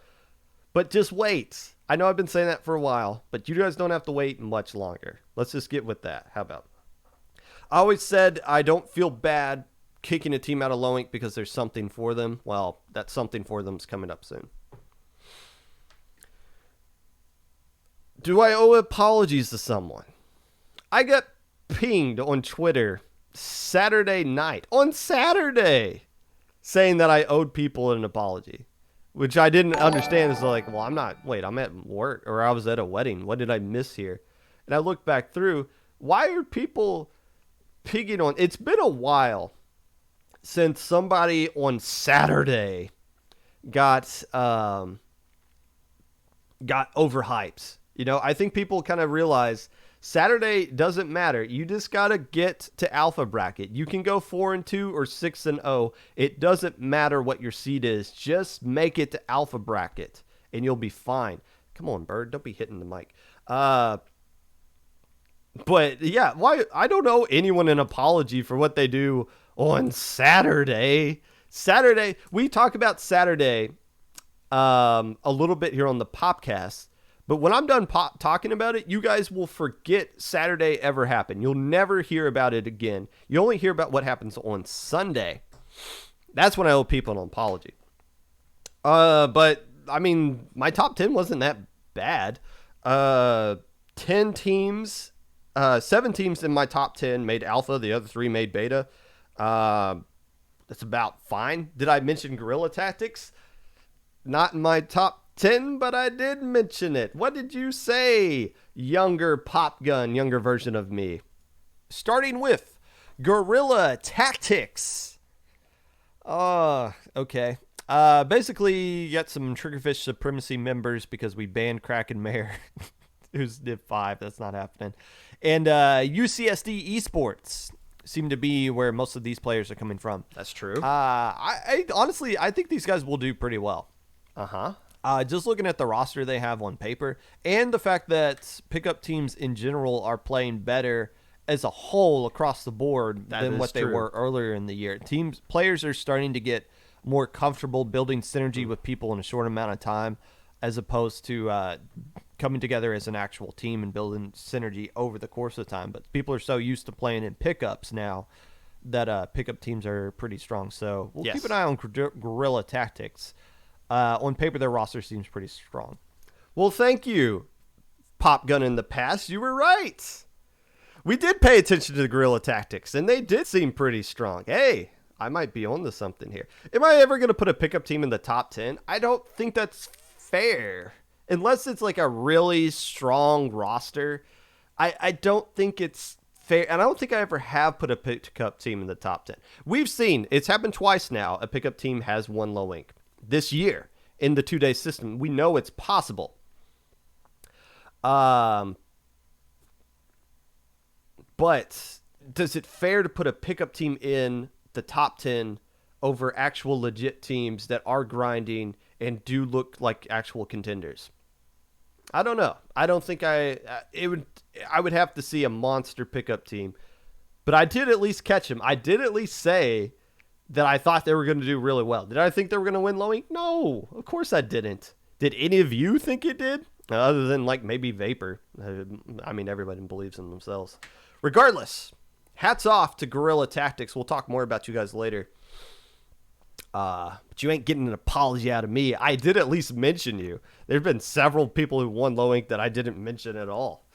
But just wait. I know I've been saying that for a while, but you guys don't have to wait much longer. Let's just get with that. How about? I always said I don't feel bad kicking a team out of low ink because there's something for them. Well, that something for them is coming up soon. Do I owe apologies to someone? I got pinged on Twitter Saturday night, on Saturday, saying that I owed people an apology, which I didn't understand. It's like, well, I'm at work, or I was at a wedding. What did I miss here? And I looked back through. Why are people pinging on? It's been a while since somebody on Saturday got overhyped. I think people kind of realize Saturday doesn't matter. You just got to get to alpha bracket. You can go 4-2 or 6-0. It doesn't matter what your seed is. Just make it to alpha bracket and you'll be fine. Come on, Bird. Don't be hitting the mic. But yeah, why? I don't owe anyone an apology for what they do on Saturday. We talk about Saturday a little bit here on the Popcast. But when I'm done talking about it, you guys will forget Saturday ever happened. You'll never hear about it again. You only hear about what happens on Sunday. That's when I owe people an apology. But, I mean, my top 10 wasn't that bad. 7 teams in my top 10 made alpha. The other 3 made beta. That's about fine. Did I mention Guerrilla Tactics? Not in my top 10, but I did mention it. What did you say, younger pop gun, younger version of me? Starting with Guerrilla Tactics. Okay. Basically, you got some Triggerfish Supremacy members because we banned Kraken Mayor, who's Div 5. That's not happening. And UCSD Esports seem to be where most of these players are coming from. That's true. I honestly, I think these guys will do pretty well. Just looking at the roster they have on paper, and the fact that pickup teams in general are playing better as a whole across the board than what they were earlier in the year. Players are starting to get more comfortable building synergy with people in a short amount of time, as opposed to coming together as an actual team and building synergy over the course of time. But people are so used to playing in pickups now that pickup teams are pretty strong. So we'll keep an eye on Guerrilla Tactics. On paper, their roster seems pretty strong. Well, thank you, Pop Gun in the past. You were right. We did pay attention to the Guerrilla Tactics, and they did seem pretty strong. Hey, I might be onto something here. Am I ever going to put a pickup team in the top 10? I don't think that's fair. Unless it's like a really strong roster, I don't think it's fair. And I don't think I ever have put a pickup team in the top 10. We've seen, it's happened twice now, a pickup team has won low ink. This year in the 2-day system, we know it's possible. But does it fair to put a pickup team in the top 10 over actual legit teams that are grinding and do look like actual contenders? I don't know. I don't think I would have to see a monster pickup team. But I did at least catch him. I did at least say that I thought they were going to do really well. Did I think they were going to win low ink? No, of course I didn't. Did any of you think it did? Other than like maybe Vapor. I mean, everybody believes in themselves. Regardless, hats off to Guerrilla Tactics. We'll talk more about you guys later. But you ain't getting an apology out of me. I did at least mention you. There have been several people who won low ink that I didn't mention at all.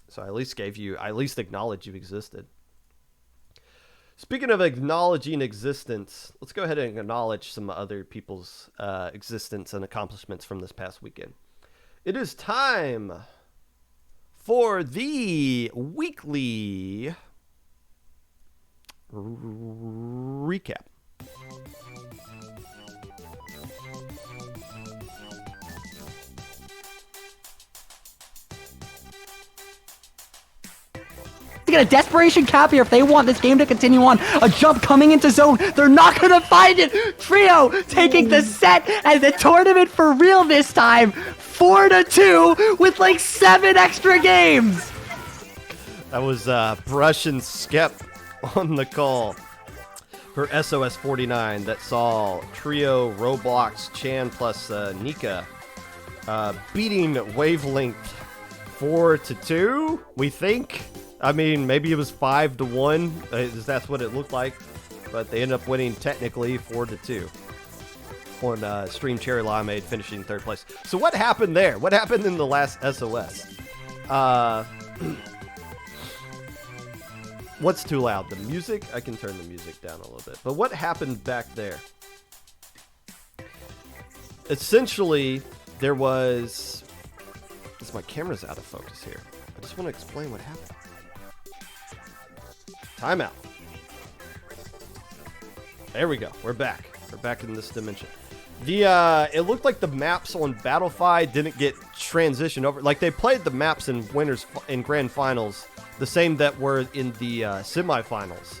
So I at least acknowledged you existed. Speaking of acknowledging existence, let's go ahead and acknowledge some other people's existence and accomplishments from this past weekend. It is time for the weekly recap. To get a desperation cap here if they want this game to continue on. A jump coming into zone. They're not going to find it. Trio taking the set and the tournament for real this time. 4-2 with like 7 extra games. That was Brush and Skep on the call for SOS 49 that saw Trio, Roblox, Chan plus Nika beating Wavelength 4-2, we think. I mean, maybe it was 5-1. That's what it looked like. But they ended up winning technically 4-2 on Stream Cherry Limeade finishing third place. So what happened there? What happened in the last SOS? What's too loud? The music? I can turn the music down a little bit. But what happened back there? Essentially, there was... My camera's out of focus here. I just want to explain what happened. Timeout. There we go. We're back. We're back in this dimension. It looked like the maps on Battlefy didn't get transitioned over. Like they played the maps in grand finals, the same that were in the semifinals.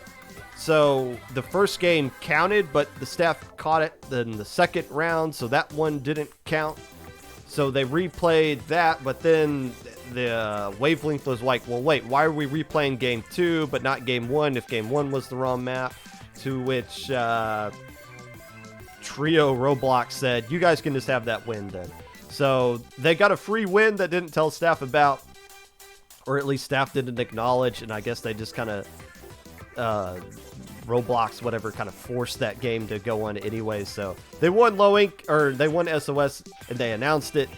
So the first game counted, but the staff caught it in the second round, so that one didn't count. So they replayed that, but then the Wavelength was like, well, wait, why are we replaying game 2 but not game 1 if game 1 was the wrong map? To which Trio Roblox said, you guys can just have that win then. So they got a free win that didn't tell staff about, or at least staff didn't acknowledge, and I guess they just kind of, Roblox, whatever, kind of forced that game to go on anyway. So they won low ink, or they won SOS, and they announced it.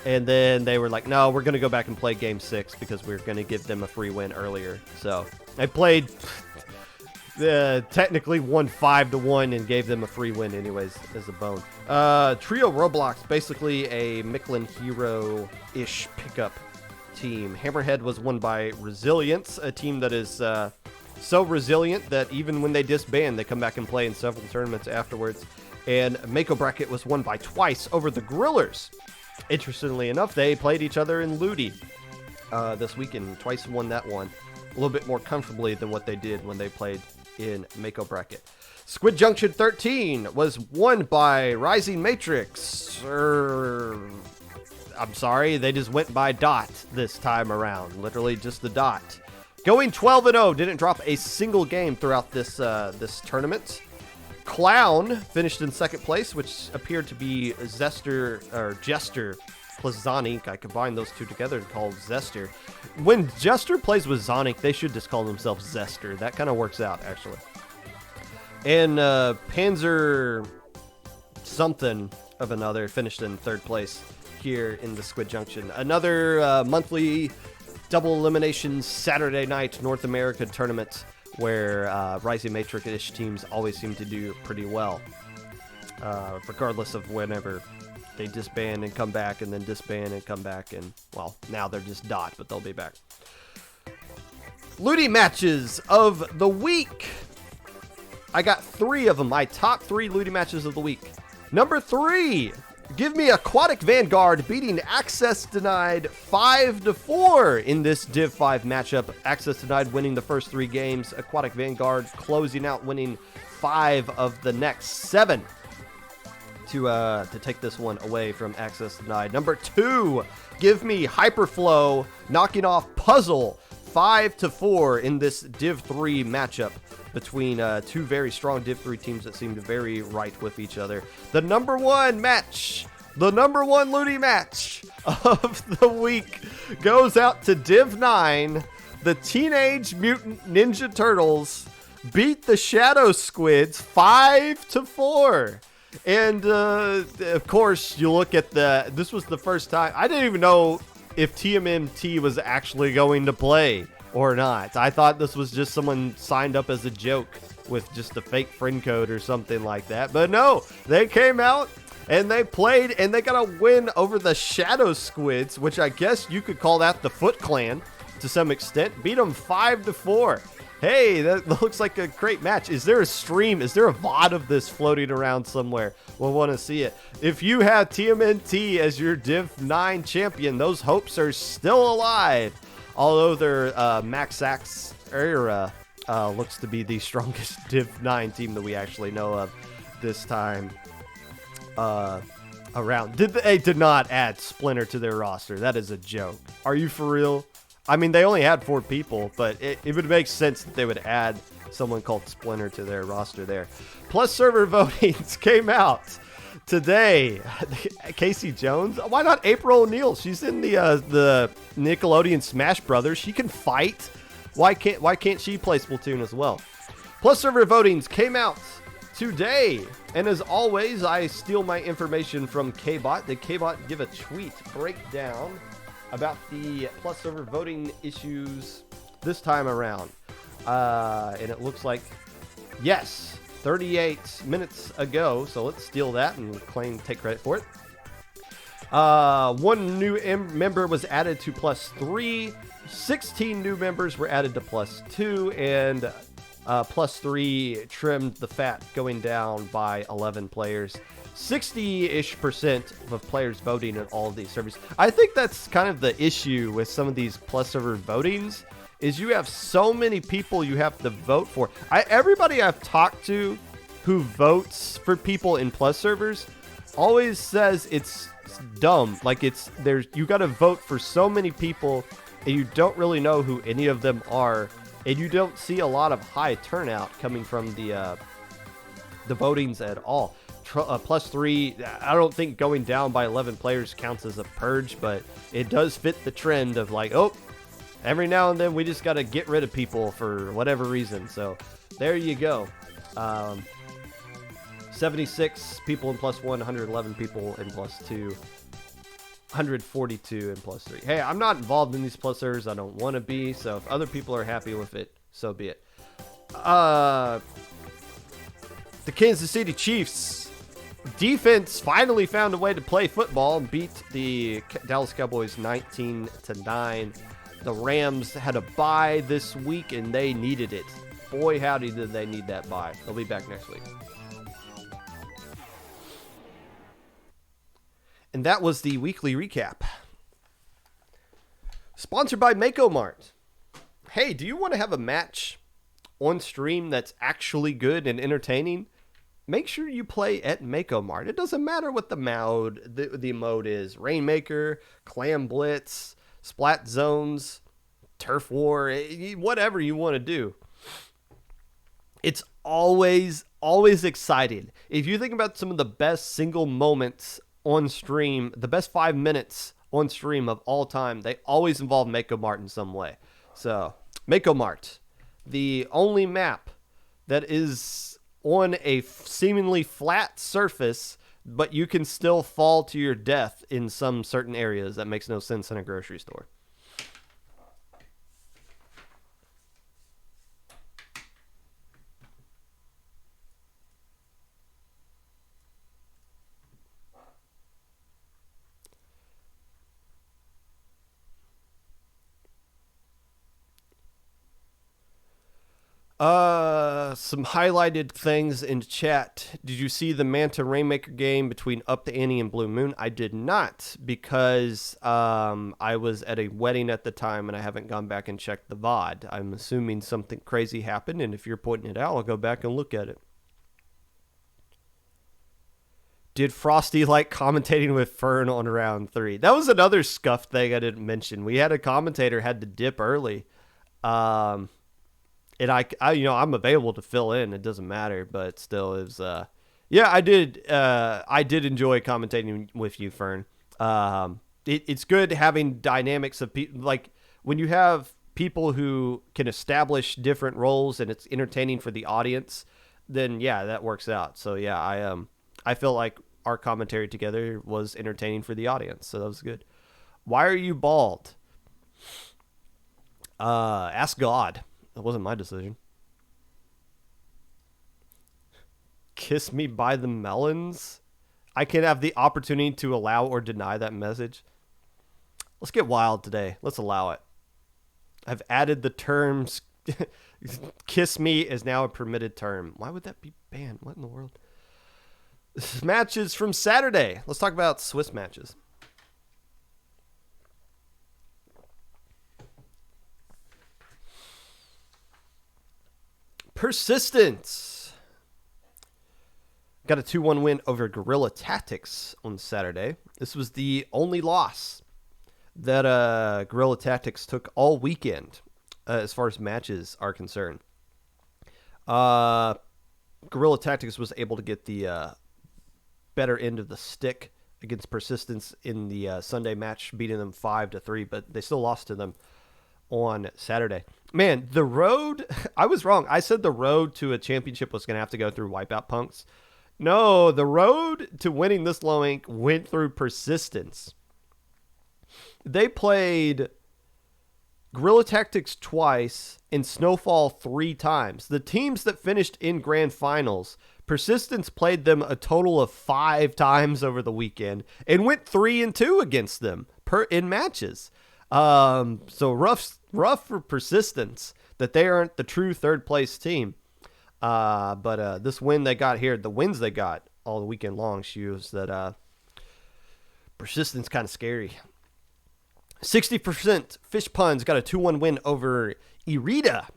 And then they were like, no, we're going to go back and play game 6 because we're going to give them a free win earlier. So they played, technically won 5-1 and gave them a free win anyways as a bone. Trio Roblox, basically a Michelin Hero-ish pickup team. Hammerhead was won by Resilience, a team that is so resilient that even when they disband, they come back and play in several tournaments afterwards. And Mako Bracket was won by Twice over the Grillers. Interestingly enough, they played each other in Ludi this weekend. Twice won that one a little bit more comfortably than what they did when they played in Mako Bracket. Squid Junction 13 was won by Rising Matrix. I'm sorry, they just went by Dot this time around. Literally just the Dot. Going 12-0, didn't drop a single game throughout this tournament. Clown finished in second place, which appeared to be Jester plus Zonic. I combined those two together to call Zester. When Jester plays with Zonic, they should just call themselves Zester. That kind of works out, actually. And Panzer something of another finished in third place here in the Squid Junction. Another monthly double elimination Saturday night North America tournament where Rising Matrix-ish teams always seem to do pretty well, regardless of whenever they disband and come back and then disband and come back. And, well, now they're just Dot, but they'll be back. Ludi matches of the week. I got 3 of them. My top 3 Ludi matches of the week. Number 3, give me Aquatic Vanguard beating Access Denied 5-4 in this Div 5 matchup. Access Denied winning the first 3 games. Aquatic Vanguard closing out, winning 5 of the next 7. to take this one away from Access Denied. Number 2, give me Hyperflow knocking off Puzzle 5-4 in this Div 3 matchup between two very strong Div 3 teams that seemed very right with each other. The number 1 match, the number 1 Looney match of the week goes out to Div 9. The Teenage Mutant Ninja Turtles beat the Shadow Squids 5-4. And, of course, you look at this was the first time. I didn't even know if TMNT was actually going to play or not. I thought this was just someone signed up as a joke with just a fake friend code or something like that. But no, they came out and they played and they got a win over the Shadow Squids, which I guess you could call that the Foot Clan to some extent. Beat them 5-4. Hey, that looks like a great match. Is there a stream? Is there a VOD of this floating around somewhere? We'll want to see it. If you have TMNT as your Div 9 champion, those hopes are still alive. Although their Max Axe era looks to be the strongest Div 9 team that we actually know of this time around. They did not add Splinter to their roster. That is a joke. Are you for real? I mean, they only had 4 people, but it would make sense that they would add someone called Splinter to their roster there. Plus server votings came out today. Casey Jones. Why not April O'Neil? She's in the Nickelodeon Smash Brothers. She can fight. Why can't she play Splatoon as well? Plus server votings came out today. And as always, I steal my information from Kbot. Did Kbot give a tweet breakdown about the plus server voting issues this time around? And it looks like, yes, 38 minutes ago. So let's steal that and take credit for it. 1 new member was added to plus 3. 16 new members were added to plus 2. And plus 3 trimmed the fat, going down by 11 players. 60-ish% of players voting in all of these servers. I think that's kind of the issue with some of these plus server votings, is you have so many people you have to vote for. Everybody I've talked to who votes for people in plus servers always says it's dumb. Like you got to vote for so many people and you don't really know who any of them are, and you don't see a lot of high turnout coming from the votings at all. Plus 3, I don't think going down by 11 players counts as a purge, but it does fit the trend of like, oh, every now and then we just got to get rid of people for whatever reason. So there you go. 76 people in plus 1, 111 people in plus 2, 142 in plus 3. Hey, I'm not involved in these plus servers. I don't want to be. So if other people are happy with it, so be it. The Kansas City Chiefs defense finally found a way to play football and beat the Dallas Cowboys 19-9. The Rams had a bye this week and they needed it. Boy, howdy did they need that bye. They'll be back next week. And that was the weekly recap. Sponsored by Mako Mart. Hey, do you want to have a match on stream that's actually good and entertaining? Make sure you play at Mako Mart. It doesn't matter what the mode is. Rainmaker, Clam Blitz, Splat Zones, Turf War, whatever you want to do. It's always exciting. If you think about some of the best single moments on stream, the best 5 minutes on stream of all time, they always involve Mako Mart in some way. So, Mako Mart, the only map that is on a seemingly flat surface, but you can still fall to your death in some certain areas. That makes no sense in a grocery store. Some highlighted things in chat. Did you see the Manta Rainmaker game between Up the Ante and Blue Moon? I did not, because I was at a wedding at the time and I haven't gone back and checked the VOD. I'm assuming something crazy happened, and if you're pointing it out, I'll go back and look at it. Did Frosty like commentating with Fern on round 3? That was another scuff thing I didn't mention. We had a commentator had to dip early. And I I'm available to fill in. It doesn't matter, but still it was, yeah, I did enjoy commentating with you, Fern. It's good having dynamics of people, like when you have people who can establish different roles and it's entertaining for the audience, then yeah, that works out. So yeah, I feel like our commentary together was entertaining for the audience, so that was good. Why are you bald? Ask God. That wasn't my decision. Kiss me by the melons. I can have the opportunity to allow or deny that message. Let's get wild today. Let's allow it. I've added the terms. Kiss me is now a permitted term. Why would that be banned? What in the world? Matches from Saturday. Let's talk about Swiss matches. Persistence. Got a 2-1 win over Guerrilla Tactics on Saturday. This was the only loss that Guerrilla Tactics took all weekend as far as matches are concerned. Guerrilla Tactics was able to get the better end of the stick against Persistence in the Sunday match, beating them 5-3, but they still lost to them on Saturday. Man, the road, I was wrong. I said the road to a championship was going to have to go through Wipeout Punks. No, the road to winning this low ink went through Persistence. They played Guerrilla Tactics twice and Snowfall 3 times. The teams that finished in grand finals, Persistence played them a total of 5 times over the weekend and went 3-2 against them in matches. So rough for Persistence that they aren't the true third place team. But this win they got here, the wins they got all the weekend long, shows that Persistence kind of scary. 60% Fish Puns got a 2-1 win over Irida.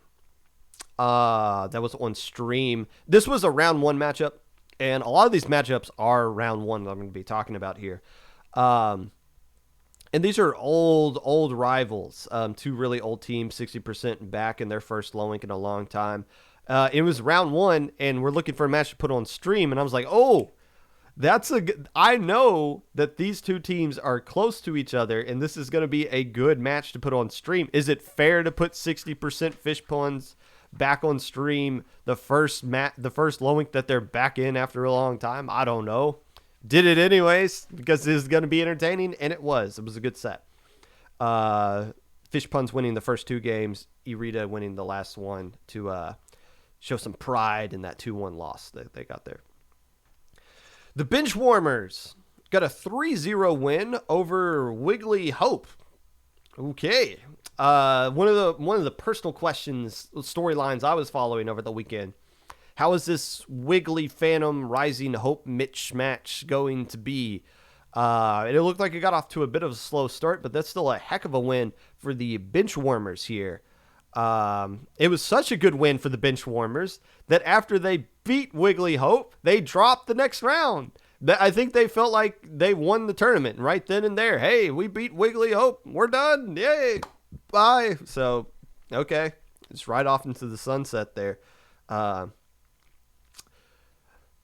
That was on stream. This was a round 1 matchup, and a lot of these matchups are round 1 that I'm going to be talking about here. And these are old rivals. 2 really old teams, 60% back in their first low ink in a long time. It was round 1, and we're looking for a match to put on stream, and I was like, oh, I know that these 2 teams are close to each other, and this is going to be a good match to put on stream. Is it fair to put 60% Fish Puns back on stream the first low ink that they're back in after a long time? I don't know. Did it anyways because this is going to be entertaining, and it was. It was a good set. Fish Puns winning the first 2 games, Irida winning the last one to show some pride in that 2-1 loss that they got there. The Benchwarmers got a 3-0 win over Wiggly Hope. Okay. One of the personal storylines I was following over the weekend. How is this Wiggly Phantom Rising Hope Mitch match going to be? It looked like it got off to a bit of a slow start, but that's still a heck of a win for the Benchwarmers here. It was such a good win for the Benchwarmers that after they beat Wiggly Hope, they dropped the next round. I think they felt like they won the tournament right then and there. Hey, we beat Wiggly Hope. We're done. Yay. Bye. So, okay. It's right off into the sunset there.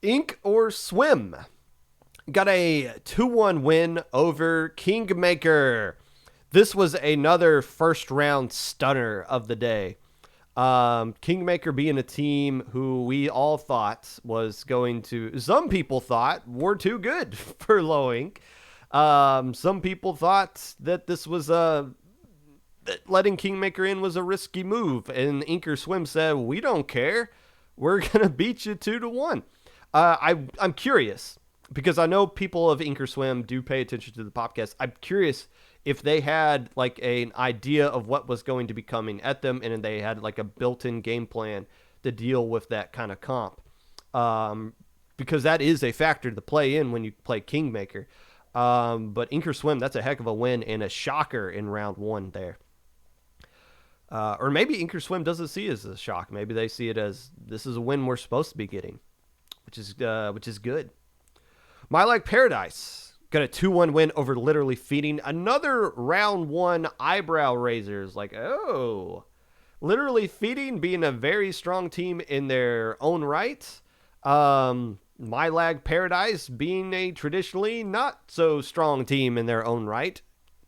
Ink or Swim got a 2-1 win over Kingmaker. This was another first round stunner of the day. Kingmaker being a team who we all thought was going to, some people thought were too good for low ink. Some people thought that this was that letting Kingmaker in was a risky move, and Ink or Swim said, we don't care. We're going to beat you 2-1. I'm curious because I know people of Ink or Swim do pay attention to the Popcast. I'm curious if they had like an idea of what was going to be coming at them, and they had like a built-in game plan to deal with that kind of comp. Because that is a factor to play in when you play Kingmaker. But Ink or Swim, that's a heck of a win and a shocker in round 1 there. Or maybe Ink or Swim doesn't see it as a shock. Maybe they see it as this is a win we're supposed to be getting, which is good. My Like Paradise got a 2-1 win over Literally Feeding. Another round one eyebrow raisers. Like, oh, Literally Feeding being a very strong team in their own right. My Lag Paradise being a traditionally not so strong team in their own right.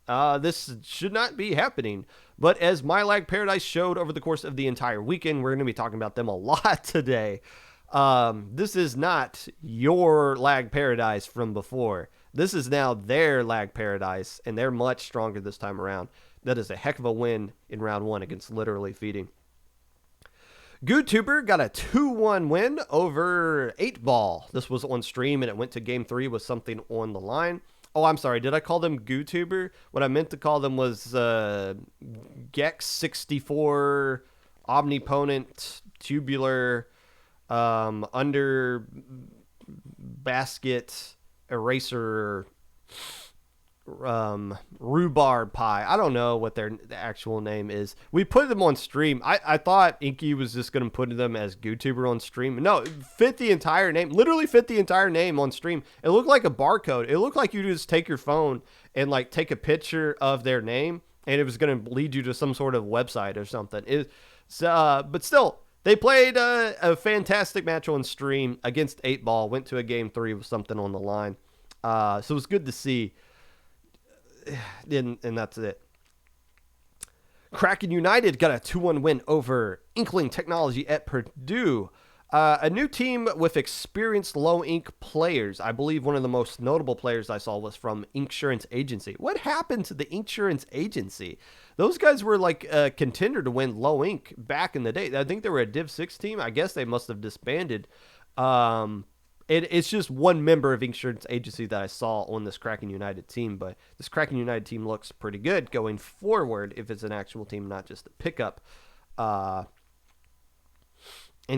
This should not be happening. But as My Lag Paradise showed over the course of the entire weekend, we're going to be talking about them a lot today. This is not your Lag Paradise from before. This is now their Lag Paradise, and they're much stronger this time around. That is a heck of a win in round one against Literally Feeding. GoodTuber got a 2-1 win over 8-Ball. This was on stream, and it went to game 3 with something on the line. Oh, I'm sorry. Did I call them GoodTuber? What I meant to call them was Gex64 Omniponent Tubular Under Basket Eraser Rhubarb Pie. I don't know what their actual name is. We put them on stream. I thought Inky was just going to put them as GoodTuber on stream. No, it fit the entire name. Literally fit the entire name on stream. It looked like a barcode. It looked like you just take your phone and like take a picture of their name, and it was going to lead you to some sort of website or something. But still, they played a fantastic match on stream against 8-Ball. Went to a game 3 with something on the line. So it was good to see. And that's it. Kraken United got a 2-1 win over Inkling Technology at Purdue. A new team with experienced low ink players. I believe one of the most notable players I saw was from Insurance Agency. What happened to the Insurance Agency? Those guys were like a contender to win low ink back in the day. I think they were a Div 6 team. I guess they must have disbanded. It's just one member of Insurance Agency that I saw on this Kraken United team, but this Kraken United team looks pretty good going forward if it's an actual team, not just a pickup. And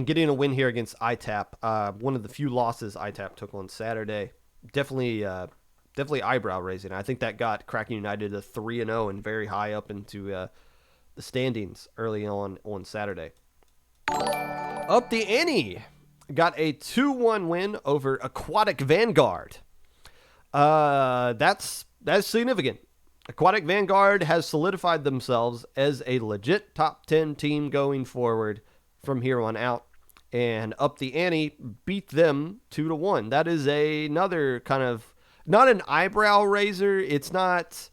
getting a win here against ITAP, one of the few losses ITAP took on Saturday, definitely eyebrow raising. I think that got Kraken United a 3-0 and very high up into the standings early on Saturday. Up the ante. Got a 2-1 win over Aquatic Vanguard. That's significant. Aquatic Vanguard has solidified themselves as a legit top 10 team going forward from here on out. And Up the Ante beat them 2-1. That is another kind of, not an eyebrow raiser. It's not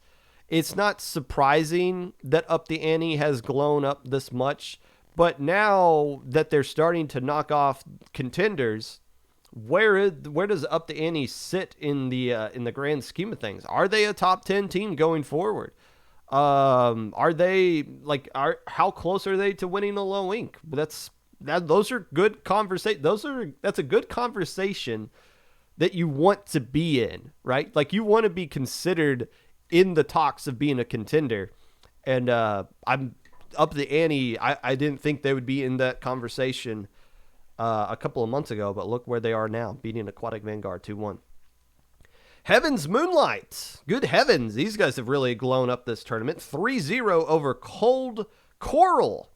surprising that Up the Ante has blown up this much. But now that they're starting to knock off contenders, where does Up the Ante sit in the grand scheme of things? Are they a top 10 team going forward? Are they how close are they to winning a low ink? Those are good conversation. That's a good conversation that you want to be in, right? Like you want to be considered in the talks of being a contender. And I'm Up the Ante. I didn't think they would be in that conversation a couple of months ago, but look where they are now, beating Aquatic Vanguard 2-1. Heavens Moonlight. Good heavens. These guys have really blown up this tournament. 3-0 over Cold Coral,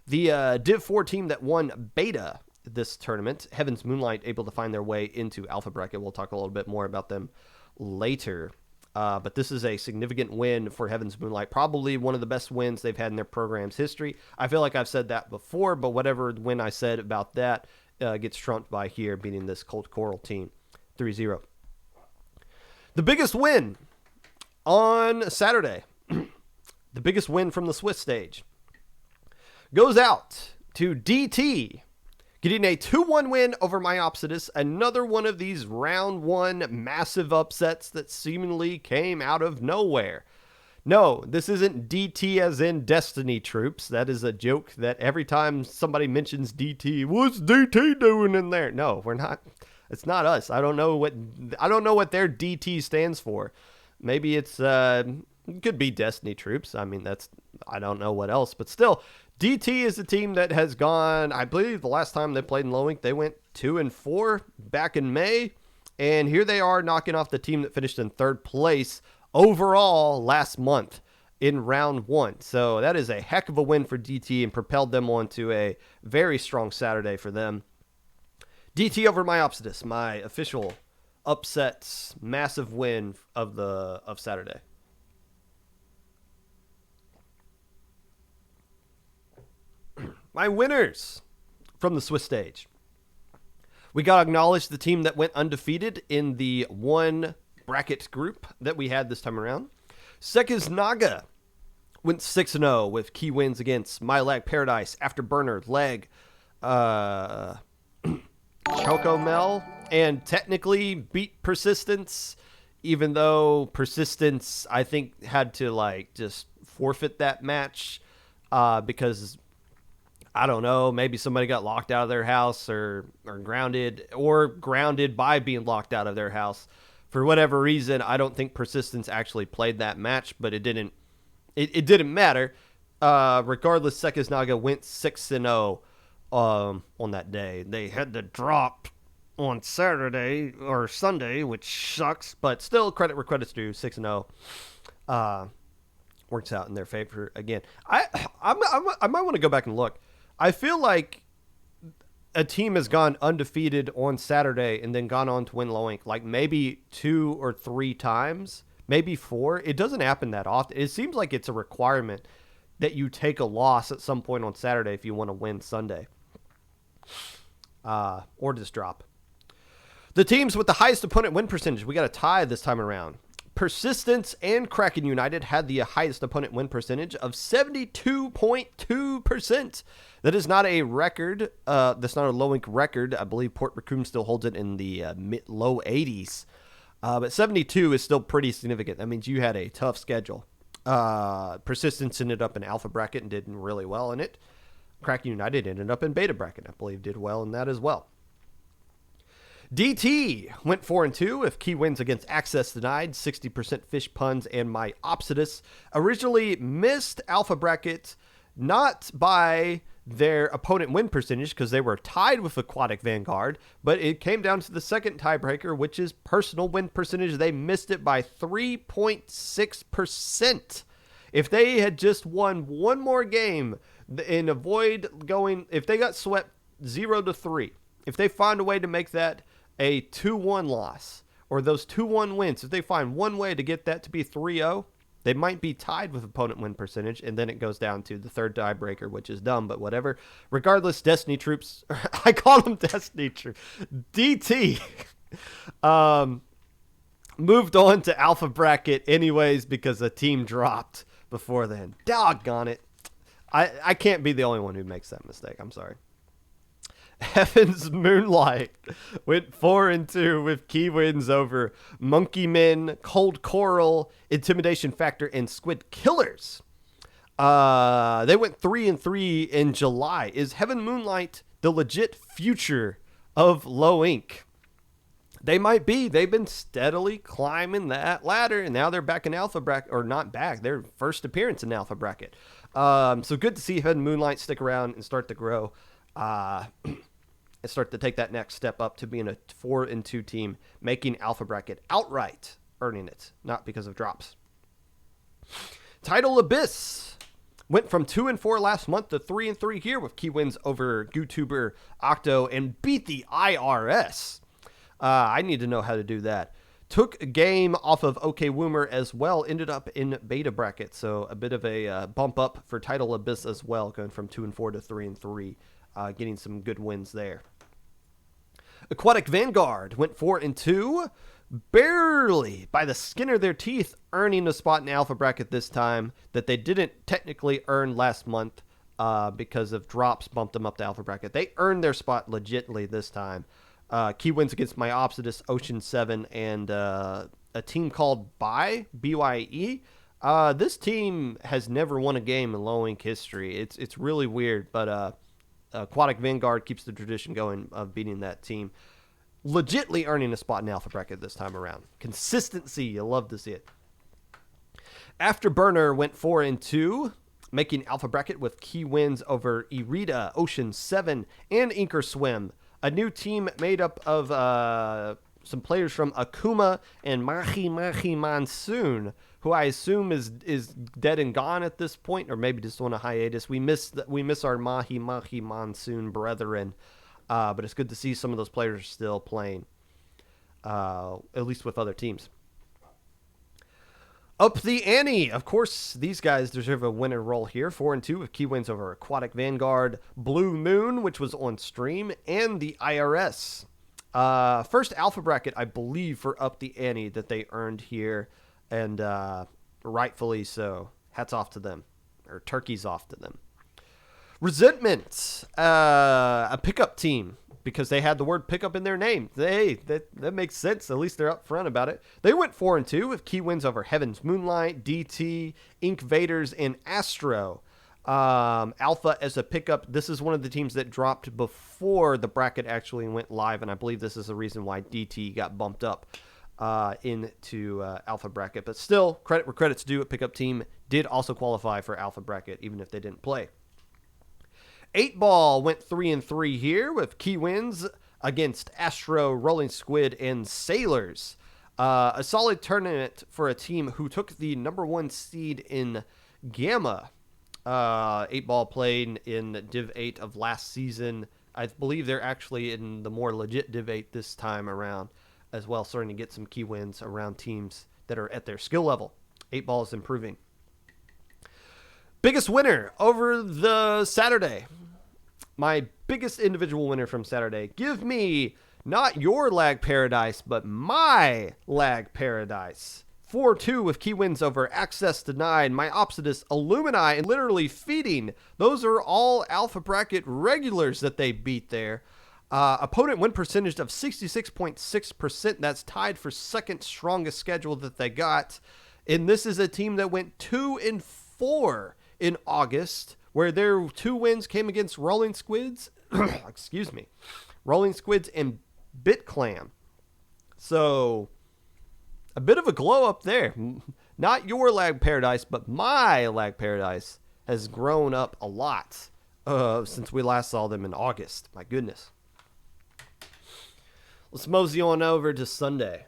the Div 4 team that won Beta this tournament. Heavens Moonlight able to find their way into Alpha Bracket. We'll talk a little bit more about them later. But this is a significant win for Heavens Moonlight. Probably one of the best wins they've had in their program's history. I feel like I've said that before, but whatever win I said about that gets trumped by here, beating this Cold Coral team 3-0. The biggest win on Saturday, the biggest win from the Swiss stage, goes out to DT, getting a 2-1 win over Myopsitis, another one of these round one massive upsets that seemingly came out of nowhere. No, this isn't DT as in Destiny Troops. That is a joke that every time somebody mentions DT, what's DT doing in there? No, we're not. It's not us. I don't know what their DT stands for. Maybe it could be Destiny Troops. I mean, I don't know what else, but still, DT is a team that has gone, I believe the last time they played in Low Ink, they went 2-4 back in May. And here they are knocking off the team that finished in third place overall last month in round one. So that is a heck of a win for DT and propelled them on to a very strong Saturday for them. DT over Myopsitis, my official upsets, massive win of Saturday. My winners from the Swiss stage. We got to acknowledge the team that went undefeated in the one bracket group that we had this time around. Sekis Naga went 6-0 with key wins against My Lag Paradise, Afterburner, Leg, Choco Mel, and technically beat Persistence, even though Persistence, I think, had to just forfeit that match because, I don't know, maybe somebody got locked out of their house or grounded by being locked out of their house. For whatever reason, I don't think Persistence actually played that match, but it didn't matter. Regardless, Sekis Naga went 6-0 on that day. They had to drop on Saturday or Sunday, which sucks, but still credit where credit's due. 6-0 works out in their favor again. I might want to go back and look. I feel like a team has gone undefeated on Saturday and then gone on to win low ink like maybe 2 or 3 times, maybe 4. It doesn't happen that often. It seems like it's a requirement that you take a loss at some point on Saturday if you want to win Sunday. Or just drop. The teams with the highest opponent win percentage, we got a tie this time around. Persistence and Kraken United had the highest opponent win percentage of 72.2%. That is not a record. That's not a low ink record. I believe Port Raccoon still holds it in the low 80s. But 72 is still pretty significant. That means you had a tough schedule. Persistence ended up in alpha bracket and did really well in it. Kraken United ended up in beta bracket. I believe did well in that as well. DT went 4-2 with key wins against Access Denied, 60% Fish Puns, and My Opsidus. Originally missed alpha bracket, not by their opponent win percentage because they were tied with Aquatic Vanguard, but it came down to the second tiebreaker, which is personal win percentage. They missed it by 3.6%. If they had just won one more game and avoid going, if they got swept 0-3, if they find a way to make that a 2-1 loss, or those 2-1 wins, if they find one way to get that to be 3-0, they might be tied with opponent win percentage, and then it goes down to the third tiebreaker, which is dumb, but whatever. Regardless, Destiny Troops, I call them Destiny Troops, DT, moved on to alpha bracket anyways because a team dropped before then. Doggone it. I can't be the only one who makes that mistake. I'm sorry. Heaven's Moonlight went 4-2 with key wins over Monkey Men, Cold Coral, Intimidation Factor, and Squid Killers. They went 3-3 in July. Is Heaven Moonlight the legit future of low ink? They might be. They've been steadily climbing that ladder, and now they're back in alpha bracket, or not back. Their first appearance in alpha bracket. So good to see Heaven Moonlight stick around and start to grow. And start to take that next step up to being a 4-2 team, making alpha bracket outright, earning it, not because of drops. Title Abyss went from 2-4 last month to 3-3 here with key wins over YouTuber Octo and beat the IRS. I need to know how to do that. Took a game off of OK Woomer as well, ended up in beta bracket, so a bit of a bump up for Title Abyss as well, going from 2-4 to 3-3. Getting some good wins there. Aquatic Vanguard went 4-2, barely by the skin of their teeth, earning a spot in alpha bracket this time that they didn't technically earn last month because of drops bumped them up to alpha bracket. They earned their spot legitimately this time. Key wins against My Opsidus, Ocean 7, and a team called BYE. This team has never won a game in low ink history. It's really weird, but Aquatic Vanguard keeps the tradition going of beating that team. Legitly earning a spot in alpha bracket this time around. Consistency, you love to see it. Afterburner went 4-2, making alpha bracket with key wins over Irida, Ocean 7, and Inker Swim. A new team made up of some players from Akuma and Mahi Monsoon, who I assume is dead and gone at this point, or maybe just on a hiatus. We miss our Mahi Monsoon brethren, but it's good to see some of those players still playing. at least with other teams. Up the ante. Of course, these guys deserve a winner roll here. 4-2 with key wins over Aquatic Vanguard, Blue Moon, which was on stream, and the IRS. First alpha bracket, I believe, for Up the Ante that they earned here, and rightfully so. Hats off to them, or turkeys off to them. Resentment, a pickup team, because they had the word pickup in their name. That makes sense. At least they're upfront about it. They went 4-2 with key wins over Heaven's Moonlight, DT, Ink Vaders, and Astro. Alpha as a pickup. This is one of the teams that dropped before the bracket actually went live, and I believe this is the reason why DT got bumped up into Alpha bracket. But still, credit where credit's due. A pickup team did also qualify for Alpha bracket, even if they didn't play. 8-Ball went 3-3 here with key wins against Astro, Rolling Squid, and Sailors. A solid tournament for a team who took the number 1 seed in Gamma. 8-Ball played in Div 8 of last season. I believe they're actually in the more legit Div 8 this time around as well, starting to get some key wins around teams that are at their skill level. 8-Ball is improving. Biggest winner over the Saturday. My biggest individual winner from Saturday. Give me not your Lag Paradise, but my Lag Paradise. 4-2 with key wins over Access Denied, My Opsidus, Illumini, and literally Feeding. Those are all Alpha Bracket regulars that they beat there. Opponent win percentage of 66.6%. That's tied for second strongest schedule that they got. And this is a team that went 2-4 in August, where their 2 wins came against Rolling Squids, Rolling Squids and BitClam. So, a bit of a glow up there. Not your Lag Paradise, but my Lag Paradise has grown up a lot since we last saw them in August. My goodness. Let's mosey on over to Sunday.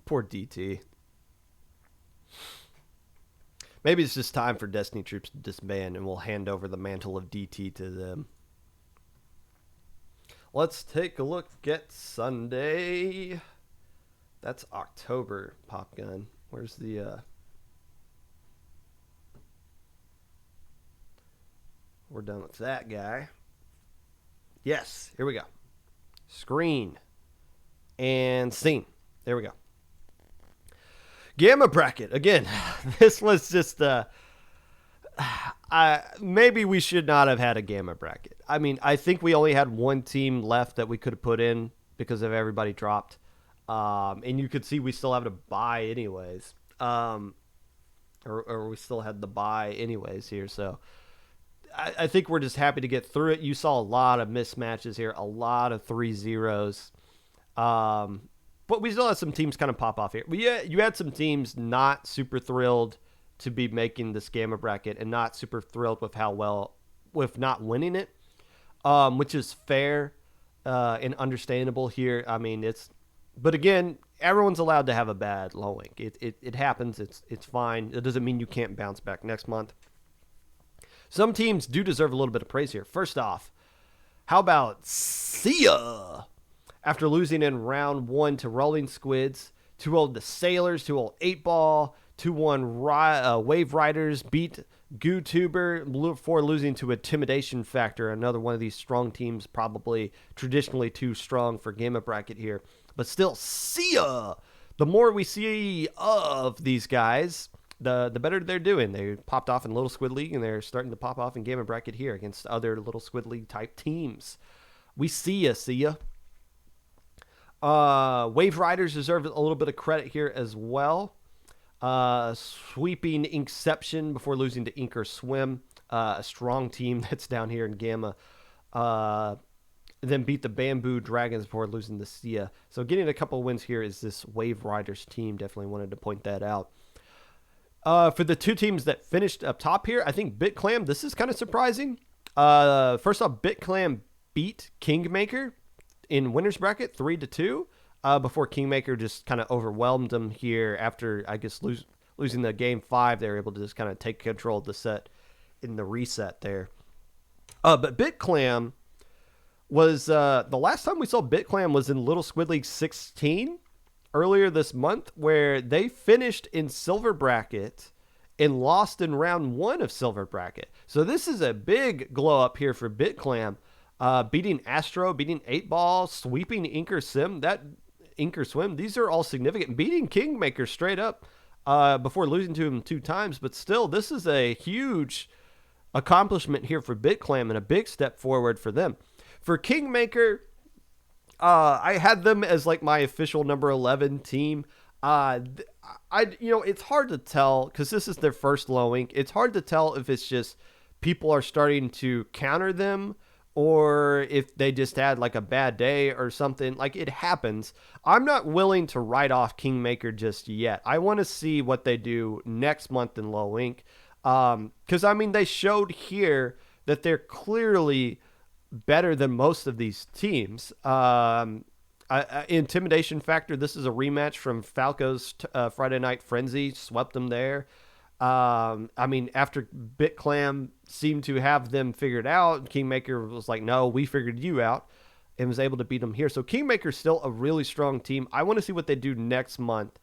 Poor DT. Maybe it's just time for Destiny Troops to disband and we'll hand over the mantle of DT to them. Let's take a look at Sunday. That's October, Popgun. Where's the... We're done with that guy. Yes, here we go. Screen. And scene. There we go. Gamma bracket. Again, this was just... maybe we should not have had a gamma bracket. I mean, I think we only had one team left that we could have put in because of everybody dropped. And you could see we still have to buy anyways. Or we still had the buy anyways here. So I think we're just happy to get through it. You saw a lot of mismatches here. A lot of 3-0s. But we still had some teams kind of pop off here. But yeah, you had some teams not super thrilled to be making this gamma bracket and not super thrilled with not winning it, which is fair and understandable here. I mean, but again, everyone's allowed to have a bad low link. It happens. It's fine. It doesn't mean you can't bounce back next month. Some teams do deserve a little bit of praise here. First off, how about Sia? After losing in round 1 to Rolling Squids, 2-0 to Sailors, 2-0 8-Ball, 2-1 Wave Riders beat GooTuber before losing to Intimidation Factor, another one of these strong teams, probably traditionally too strong for Gamma Bracket here. But still, Sia! The more we see of these guys, the better they're doing. They popped off in Little Squid League, and they're starting to pop off in Gamma Bracket here against other Little Squid League type teams. We see ya. Wave Riders deserve a little bit of credit here as well. Sweeping Inkception before losing to Ink or Swim. A strong team that's down here in Gamma. Then beat the Bamboo Dragons before losing to Sia. So getting a couple wins here is this Wave Riders team. Definitely wanted to point that out. For the 2 teams that finished up top here, I think BitClam, this is kind of surprising. First off, BitClam beat Kingmaker in winners bracket 3-2 before Kingmaker just kind of overwhelmed them here after, I guess, losing the game 5. They were able to just kind of take control of the set in the reset there. But BitClam was the last time we saw BitClam was in Little Squid League 16 earlier this month, where they finished in Silver Bracket and lost in round 1 of Silver Bracket. So this is a big glow up here for BitClam, beating Astro, beating 8-Ball, sweeping Inker Swim. These are all significant. Beating Kingmaker straight up before losing to him 2 times. But still, this is a huge accomplishment here for BitClam and a big step forward for them. For Kingmaker, I had them as like my official number 11 team. It's hard to tell because this is their first low ink. It's hard to tell if it's just people are starting to counter them or if they just had like a bad day or something. Like, it happens. I'm not willing to write off Kingmaker just yet. I want to see what they do next month in low ink. Because they showed here that they're clearly better than most of these teams. Intimidation factor, this is a rematch from Falco's Friday Night Frenzy, swept them there. After BitClam seemed to have them figured out, Kingmaker was like, no, we figured you out, and was able to beat them here. So Kingmaker's still a really strong team. I want to see what they do next month,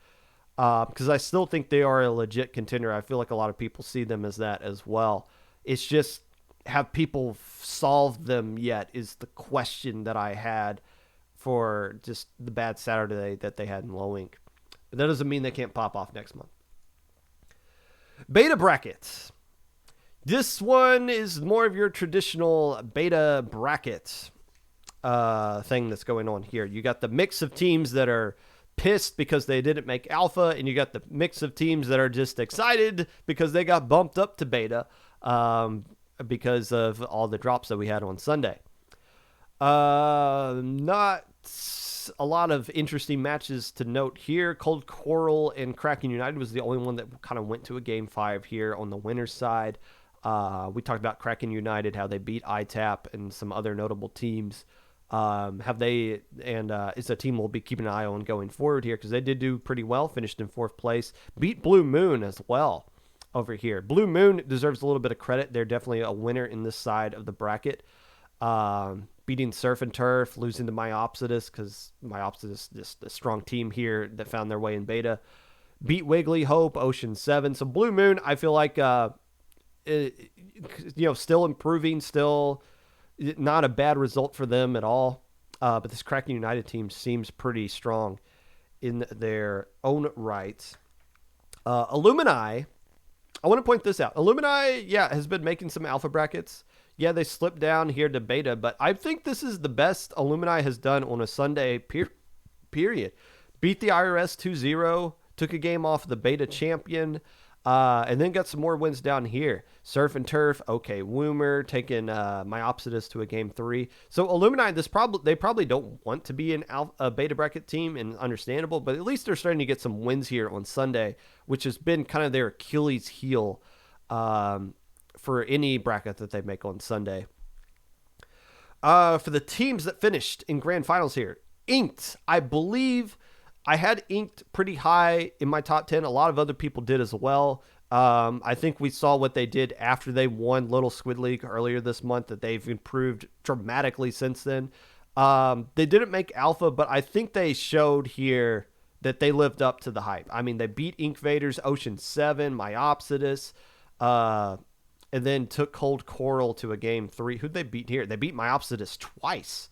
because I still think they are a legit contender. I feel like a lot of people see them as that as well. It's just, have people solved them yet is the question that I had for just the bad Saturday that they had in low ink. But that doesn't mean they can't pop off next month. Beta brackets. This one is more of your traditional beta bracket thing that's going on here. You got the mix of teams that are pissed because they didn't make alpha, and you got the mix of teams that are just excited because they got bumped up to beta because of all the drops that we had on Sunday. Not a lot of interesting matches to note here. Cold Coral and Kraken United was the only one that kind of went to a game 5 here on the winner's side. We talked about Kraken United, how they beat ITAP and some other notable teams. It's a team we'll be keeping an eye on going forward here because they did do pretty well, finished in 4th place, beat Blue Moon as well over here. Blue Moon deserves a little bit of credit. They're definitely a winner in this side of the bracket. Beating Surf and Turf, losing to Myopsidus because Myopsidus is a strong team here that found their way in beta. Beat Wiggly Hope, Ocean 7. So Blue Moon, I feel like, still improving, still not a bad result for them at all. But this Kraken United team seems pretty strong in their own right. Illumini, I want to point this out. Illumini, has been making some alpha brackets. Yeah, they slipped down here to beta, but I think this is the best Illumini has done on a Sunday period. Beat the IRS 2-0, took a game off the beta champion, and then got some more wins down here. Surf and Turf, okay, Woomer, taking Myopsidus to a game 3. So Illumini, they probably don't want to be a beta bracket team, and understandable, but at least they're starting to get some wins here on Sunday, which has been kind of their Achilles heel for any bracket that they make on Sunday. For the teams that finished in grand finals here, Inked, I believe I had Inked pretty high in my top 10. A lot of other people did as well. I think we saw what they did after they won Little Squid League earlier this month, that they've improved dramatically since then. They didn't make alpha, but I think they showed here that they lived up to the hype. They beat Ink Vaders, Ocean 7, Myopsidus, and then took Cold Coral to a game 3. Who'd they beat here? They beat Myopsidus twice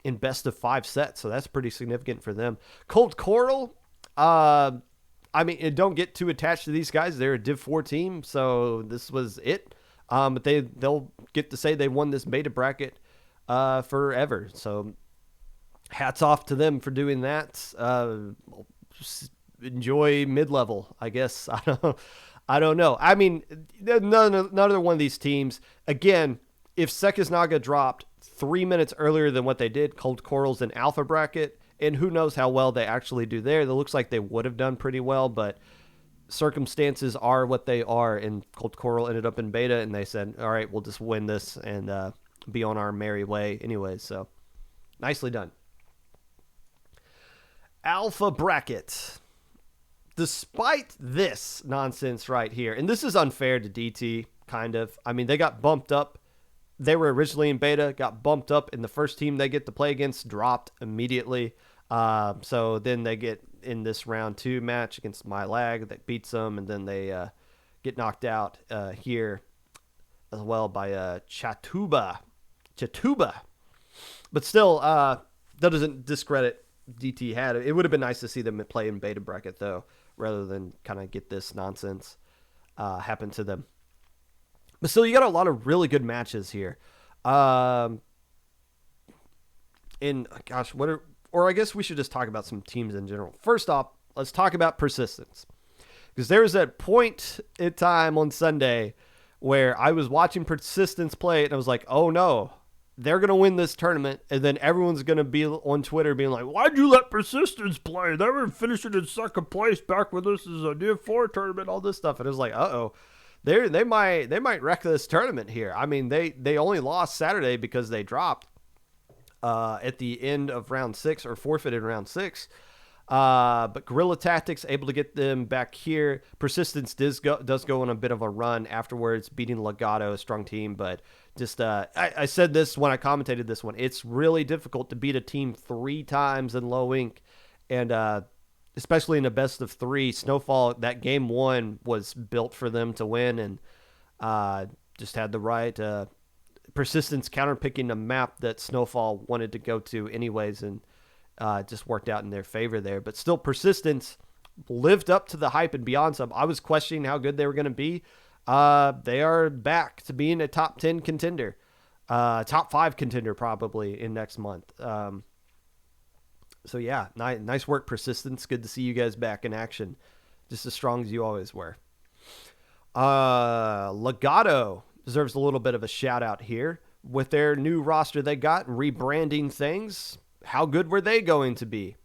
in best of 5 sets, so that's pretty significant for them. Cold Coral, don't get too attached to these guys. They're a Div 4 team, so this was it. But they'll get to say they won this beta bracket forever. So hats off to them for doing that. Enjoy mid-level, I guess. I don't know. None one of these teams, again, if Sekisnaga dropped 3 minutes earlier than what they did, Cold Coral's in alpha bracket, and who knows how well they actually do there. It looks like they would have done pretty well, but circumstances are what they are, and Cold Coral ended up in beta, and they said, all right, we'll just win this and be on our merry way anyway. So nicely done. Alpha bracket. despite this nonsense right here, and this is unfair to DT, kind of. I mean, they got bumped up. They were originally in beta, got bumped up, and the first team they get to play against dropped immediately. So then they get in this round 2 match against MyLag that beats them, and then they get knocked out here as well by Chatuba. But still, that doesn't discredit DT had it. It would have been nice to see them play in beta bracket, though, rather than kind of get this nonsense happen to them. But still, you got a lot of really good matches here. I guess we should just talk about some teams in general. First off, let's talk about Persistence. Because there was that point in time on Sunday where I was watching Persistence play, and I was like, oh no, they're going to win this tournament. And then everyone's going to be on Twitter being like, why'd you let Persistence play? They were finishing in second place back when this is a Div 4 tournament, all this stuff. And it was like, uh-oh. They might wreck this tournament here. I mean, they only lost Saturday because they dropped at the end of round 6 or forfeited round 6. But Guerrilla Tactics able to get them back here. Persistence does go on a bit of a run afterwards, beating Legato, a strong team. But just I said this when I commentated this one. It's really difficult to beat a team 3 times in low ink, and especially in a best of 3. Snowfall, that game 1 was built for them to win, and just had the right Persistence counterpicking a map that Snowfall wanted to go to anyways, and just worked out in their favor there. But still, Persistence lived up to the hype and beyond some. I was questioning how good they were going to be. They are back to being a top 10 contender, top 5 contender probably in next month. So yeah, nice work, Persistence. Good to see you guys back in action, just as strong as you always were. Legato deserves a little bit of a shout out here with their new roster they got and rebranding things. How good were they going to be?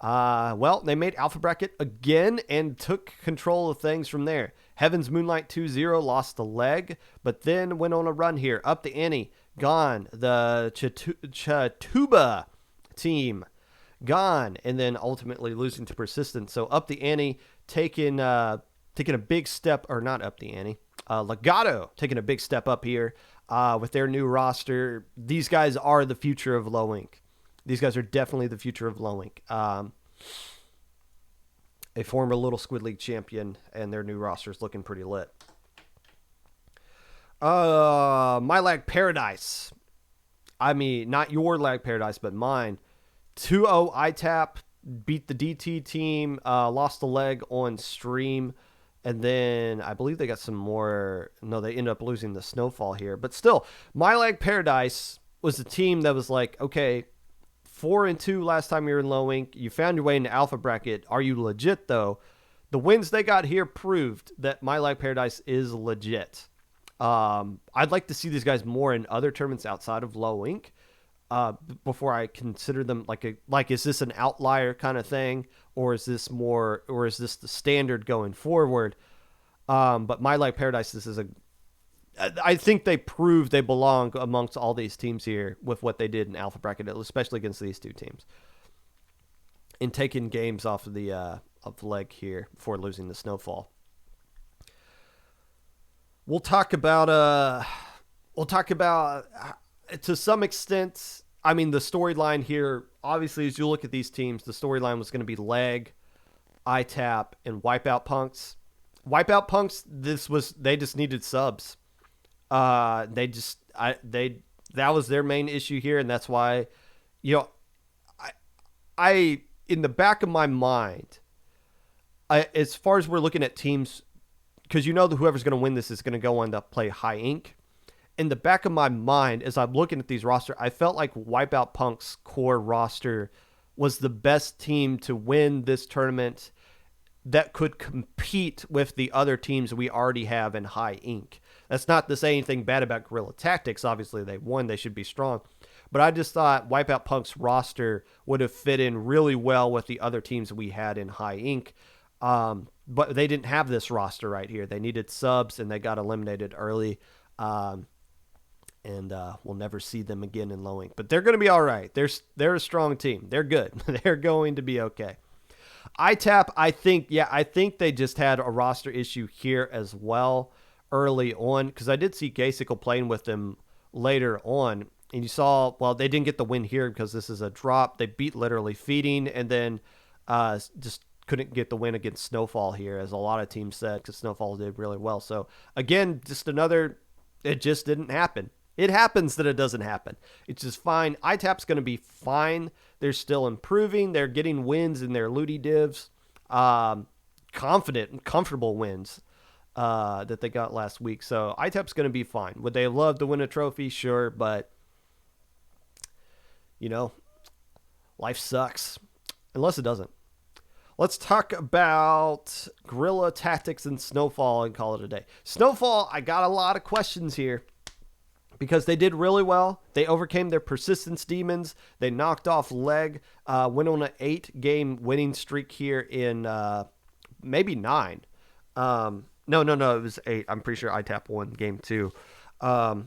Well, they made Alpha Bracket again and took control of things from there. Heaven's Moonlight 2-0 lost a leg, but then went on a run here. Up the ante, gone. The Chatuba team, gone. And then ultimately losing to Persistence. So up the ante, taking a big step, or not up the ante. Legato taking a big step up here with their new roster. These guys are the future of low ink. These guys are definitely the future of low ink. A former Little Squid League champion, and their new roster is looking pretty lit. My Lag Paradise. I mean, not your Lag Paradise, but mine. 2-0 ITAP, beat the DT team, lost a leg on stream. And then I believe they got some more. No, they ended up losing the Snowfall here. But still, My Lag Paradise was a team that was like, okay, 4-2 last time you were in low ink. You found your way into Alpha Bracket. Are you legit, though? The wins they got here proved that My Lag Paradise is legit. I'd like to see these guys more in other tournaments outside of low ink before I consider them like is this an outlier kind of thing, or is this the standard going forward? But My Lag Paradise, I think they proved they belong amongst all these teams here with what they did in Alpha Bracket, especially against these two teams, in taking games off of the leg here before losing the Snowfall. We'll talk about to some extent. I mean, the storyline here, obviously, as you look at these teams, the storyline was going to be Leg, ITAP, and Wipeout Punks. Wipeout Punks, they just needed subs. That was their main issue here, and that's why, I in the back of my mind, as far as we're looking at teams, because whoever's going to win this is going to go on to play high ink. In the back of my mind, as I'm looking at these rosters, I felt like Wipeout Punk's core roster was the best team to win this tournament that could compete with the other teams we already have in high ink. That's not to say anything bad about Guerrilla Tactics. Obviously, they won. They should be strong. But I just thought Wipeout Punk's roster would have fit in really well with the other teams we had in high ink. But they didn't have this roster right here. They needed subs, and they got eliminated early. And we'll never see them again in low ink. But they're going to be all right. They're a strong team. They're good. They're going to be okay. ITAP, I think they just had a roster issue here as well early on, because I did see Gasical playing with them later on, and you saw, well, they didn't get the win here because this is a drop. They beat literally Feeding, and then just couldn't get the win against Snowfall here, as a lot of teams said, because Snowfall did really well. So again, just another, it just didn't happen. It happens that it doesn't happen. It's just fine. ITAP's going to be fine. They're still improving. They're getting wins in their Ludi divs. Confident and comfortable wins that they got last week. So ITAP's going to be fine. Would they love to win a trophy? Sure, but, you know, life sucks. Unless it doesn't. Let's talk about Guerrilla Tactics and Snowfall and call it a day. Snowfall, I got a lot of questions here, because they did really well. They overcame their persistence demons. They knocked off Leg, went on an 8-game winning streak here in maybe 9. No, it was 8. I'm pretty sure ITAP won game 2. So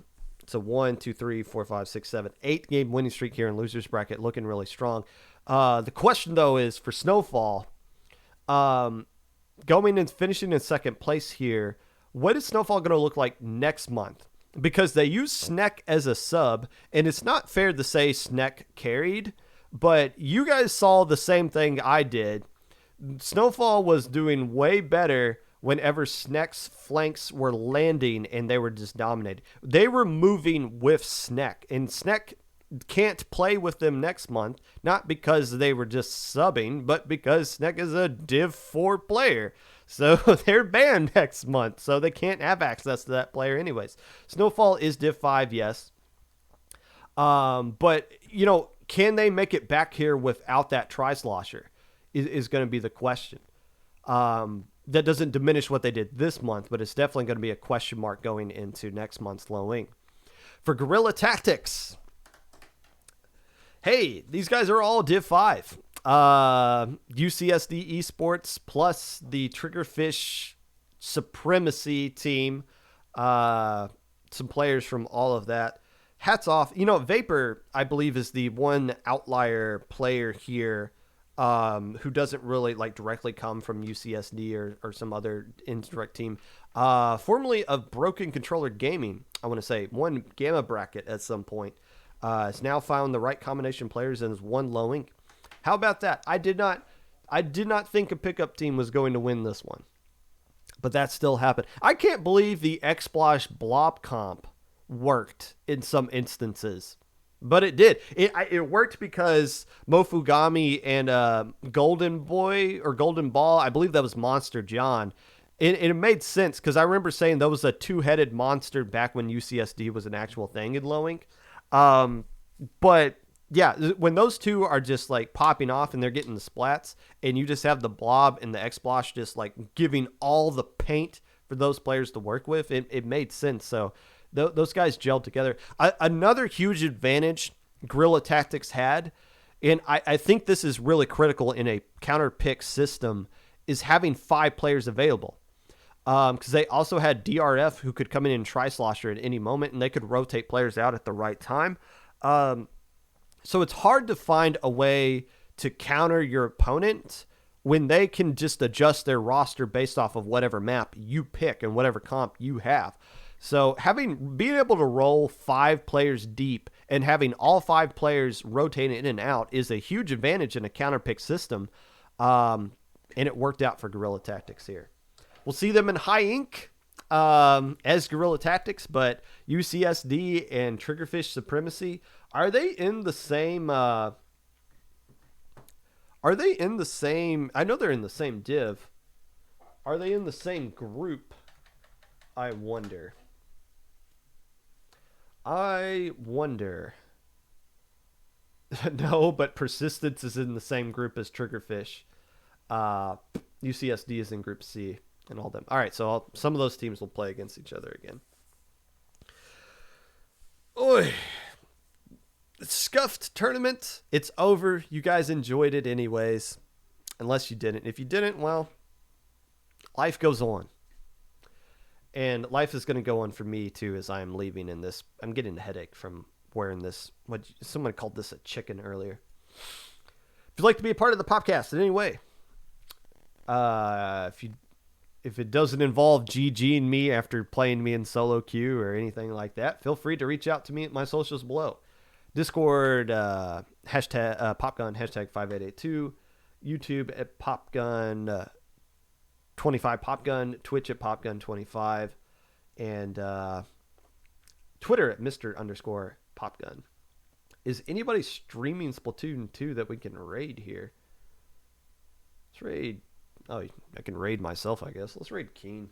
1, 2, 3, 4, 5, 6, 7, 8-game winning streak here in losers bracket, looking really strong. The question though is for Snowfall, going and finishing in second place here, what is Snowfall going to look like next month? Because they use Sneck as a sub, and it's not fair to say Sneck carried, but you guys saw the same thing I did. Snowfall was doing way better whenever Sneck's flanks were landing and they were just dominated. They were moving with Sneck, and Sneck can't play with them next month, not because they were just subbing, but because Sneck is a Div 4 player. So they're banned next month, so they can't have access to that player anyways. Snowfall is Div 5, yes. But, you know, can they make it back here without that Tri-Slosher is going to be the question. That doesn't diminish what they did this month, but it's definitely going to be a question mark going into next month's Low Wing. For Guerrilla Tactics, hey, these guys are all Div 5. UCSD Esports plus the Triggerfish Supremacy team. Some players from all of that. Hats off. You know, Vapor, I believe, is the one outlier player here who doesn't really like directly come from UCSD or some other indirect team. Formerly of Broken Controller Gaming, I want to say. Won Gamma Bracket at some point. Has now found the right combination players and has won Low Inc. How about that? I did not think a pickup team was going to win this one, but that still happened. I can't believe the Xplosh Blob comp worked in some instances, but it did. It worked because Mofugami and Golden Boy or Golden Ball, I believe that was Monster John. It made sense because I remember saying that was a 2-headed monster back when UCSD was an actual thing in Low Inc. But yeah, when those two are just like popping off and they're getting the splats, and you just have the Blob and the Xplosh just like giving all the paint for those players to work with, it made sense. So those guys gelled together. Another huge advantage Guerrilla Tactics had, and I think this is really critical in a counter pick system, is having 5 players available. Because they also had DRF who could come in and Tri-Slosher at any moment, and they could rotate players out at the right time. So it's hard to find a way to counter your opponent when they can just adjust their roster based off of whatever map you pick and whatever comp you have. So being able to roll 5 players deep and having all 5 players rotating in and out is a huge advantage in a counter pick system. And it worked out for Guerrilla Tactics here. We'll see them in High Inc. As Guerrilla Tactics, but UCSD and Triggerfish Supremacy, are they in the same I know they're in the same div. Are they in the same group? I wonder. No, but Persistence is in the same group as Triggerfish. UCSD is in Group C and all them. All right, so some of those teams will play against each other again. Oy. Scuffed tournament. It's over. You guys enjoyed it anyways. Unless you didn't. If you didn't, well, life goes on. And life is going to go on for me too as I am leaving in this. I'm getting a headache from wearing this. Someone called this a chicken earlier. If you'd like to be a part of the Popcast in any way, If it doesn't involve GG and me after playing me in solo queue or anything like that, feel free to reach out to me at my socials below. Discord, hashtag Popgun, hashtag 5882. YouTube at Popgun 25 Popgun. Twitch at Popgun 25. And Twitter at Mr_Popgun. Is anybody streaming Splatoon 2 that we can raid here? Let's raid. Oh, I can raid myself, I guess. Let's raid Keen.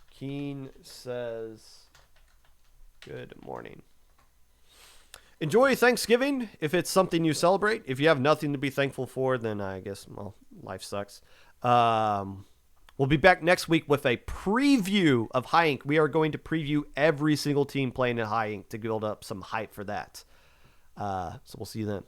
Keen says, good morning. Enjoy Thanksgiving if it's something you celebrate. If you have nothing to be thankful for, then I guess, well, life sucks. We'll be back next week with a preview of High Ink. We are going to preview every single team playing at High Ink to build up some hype for that. So we'll see you then.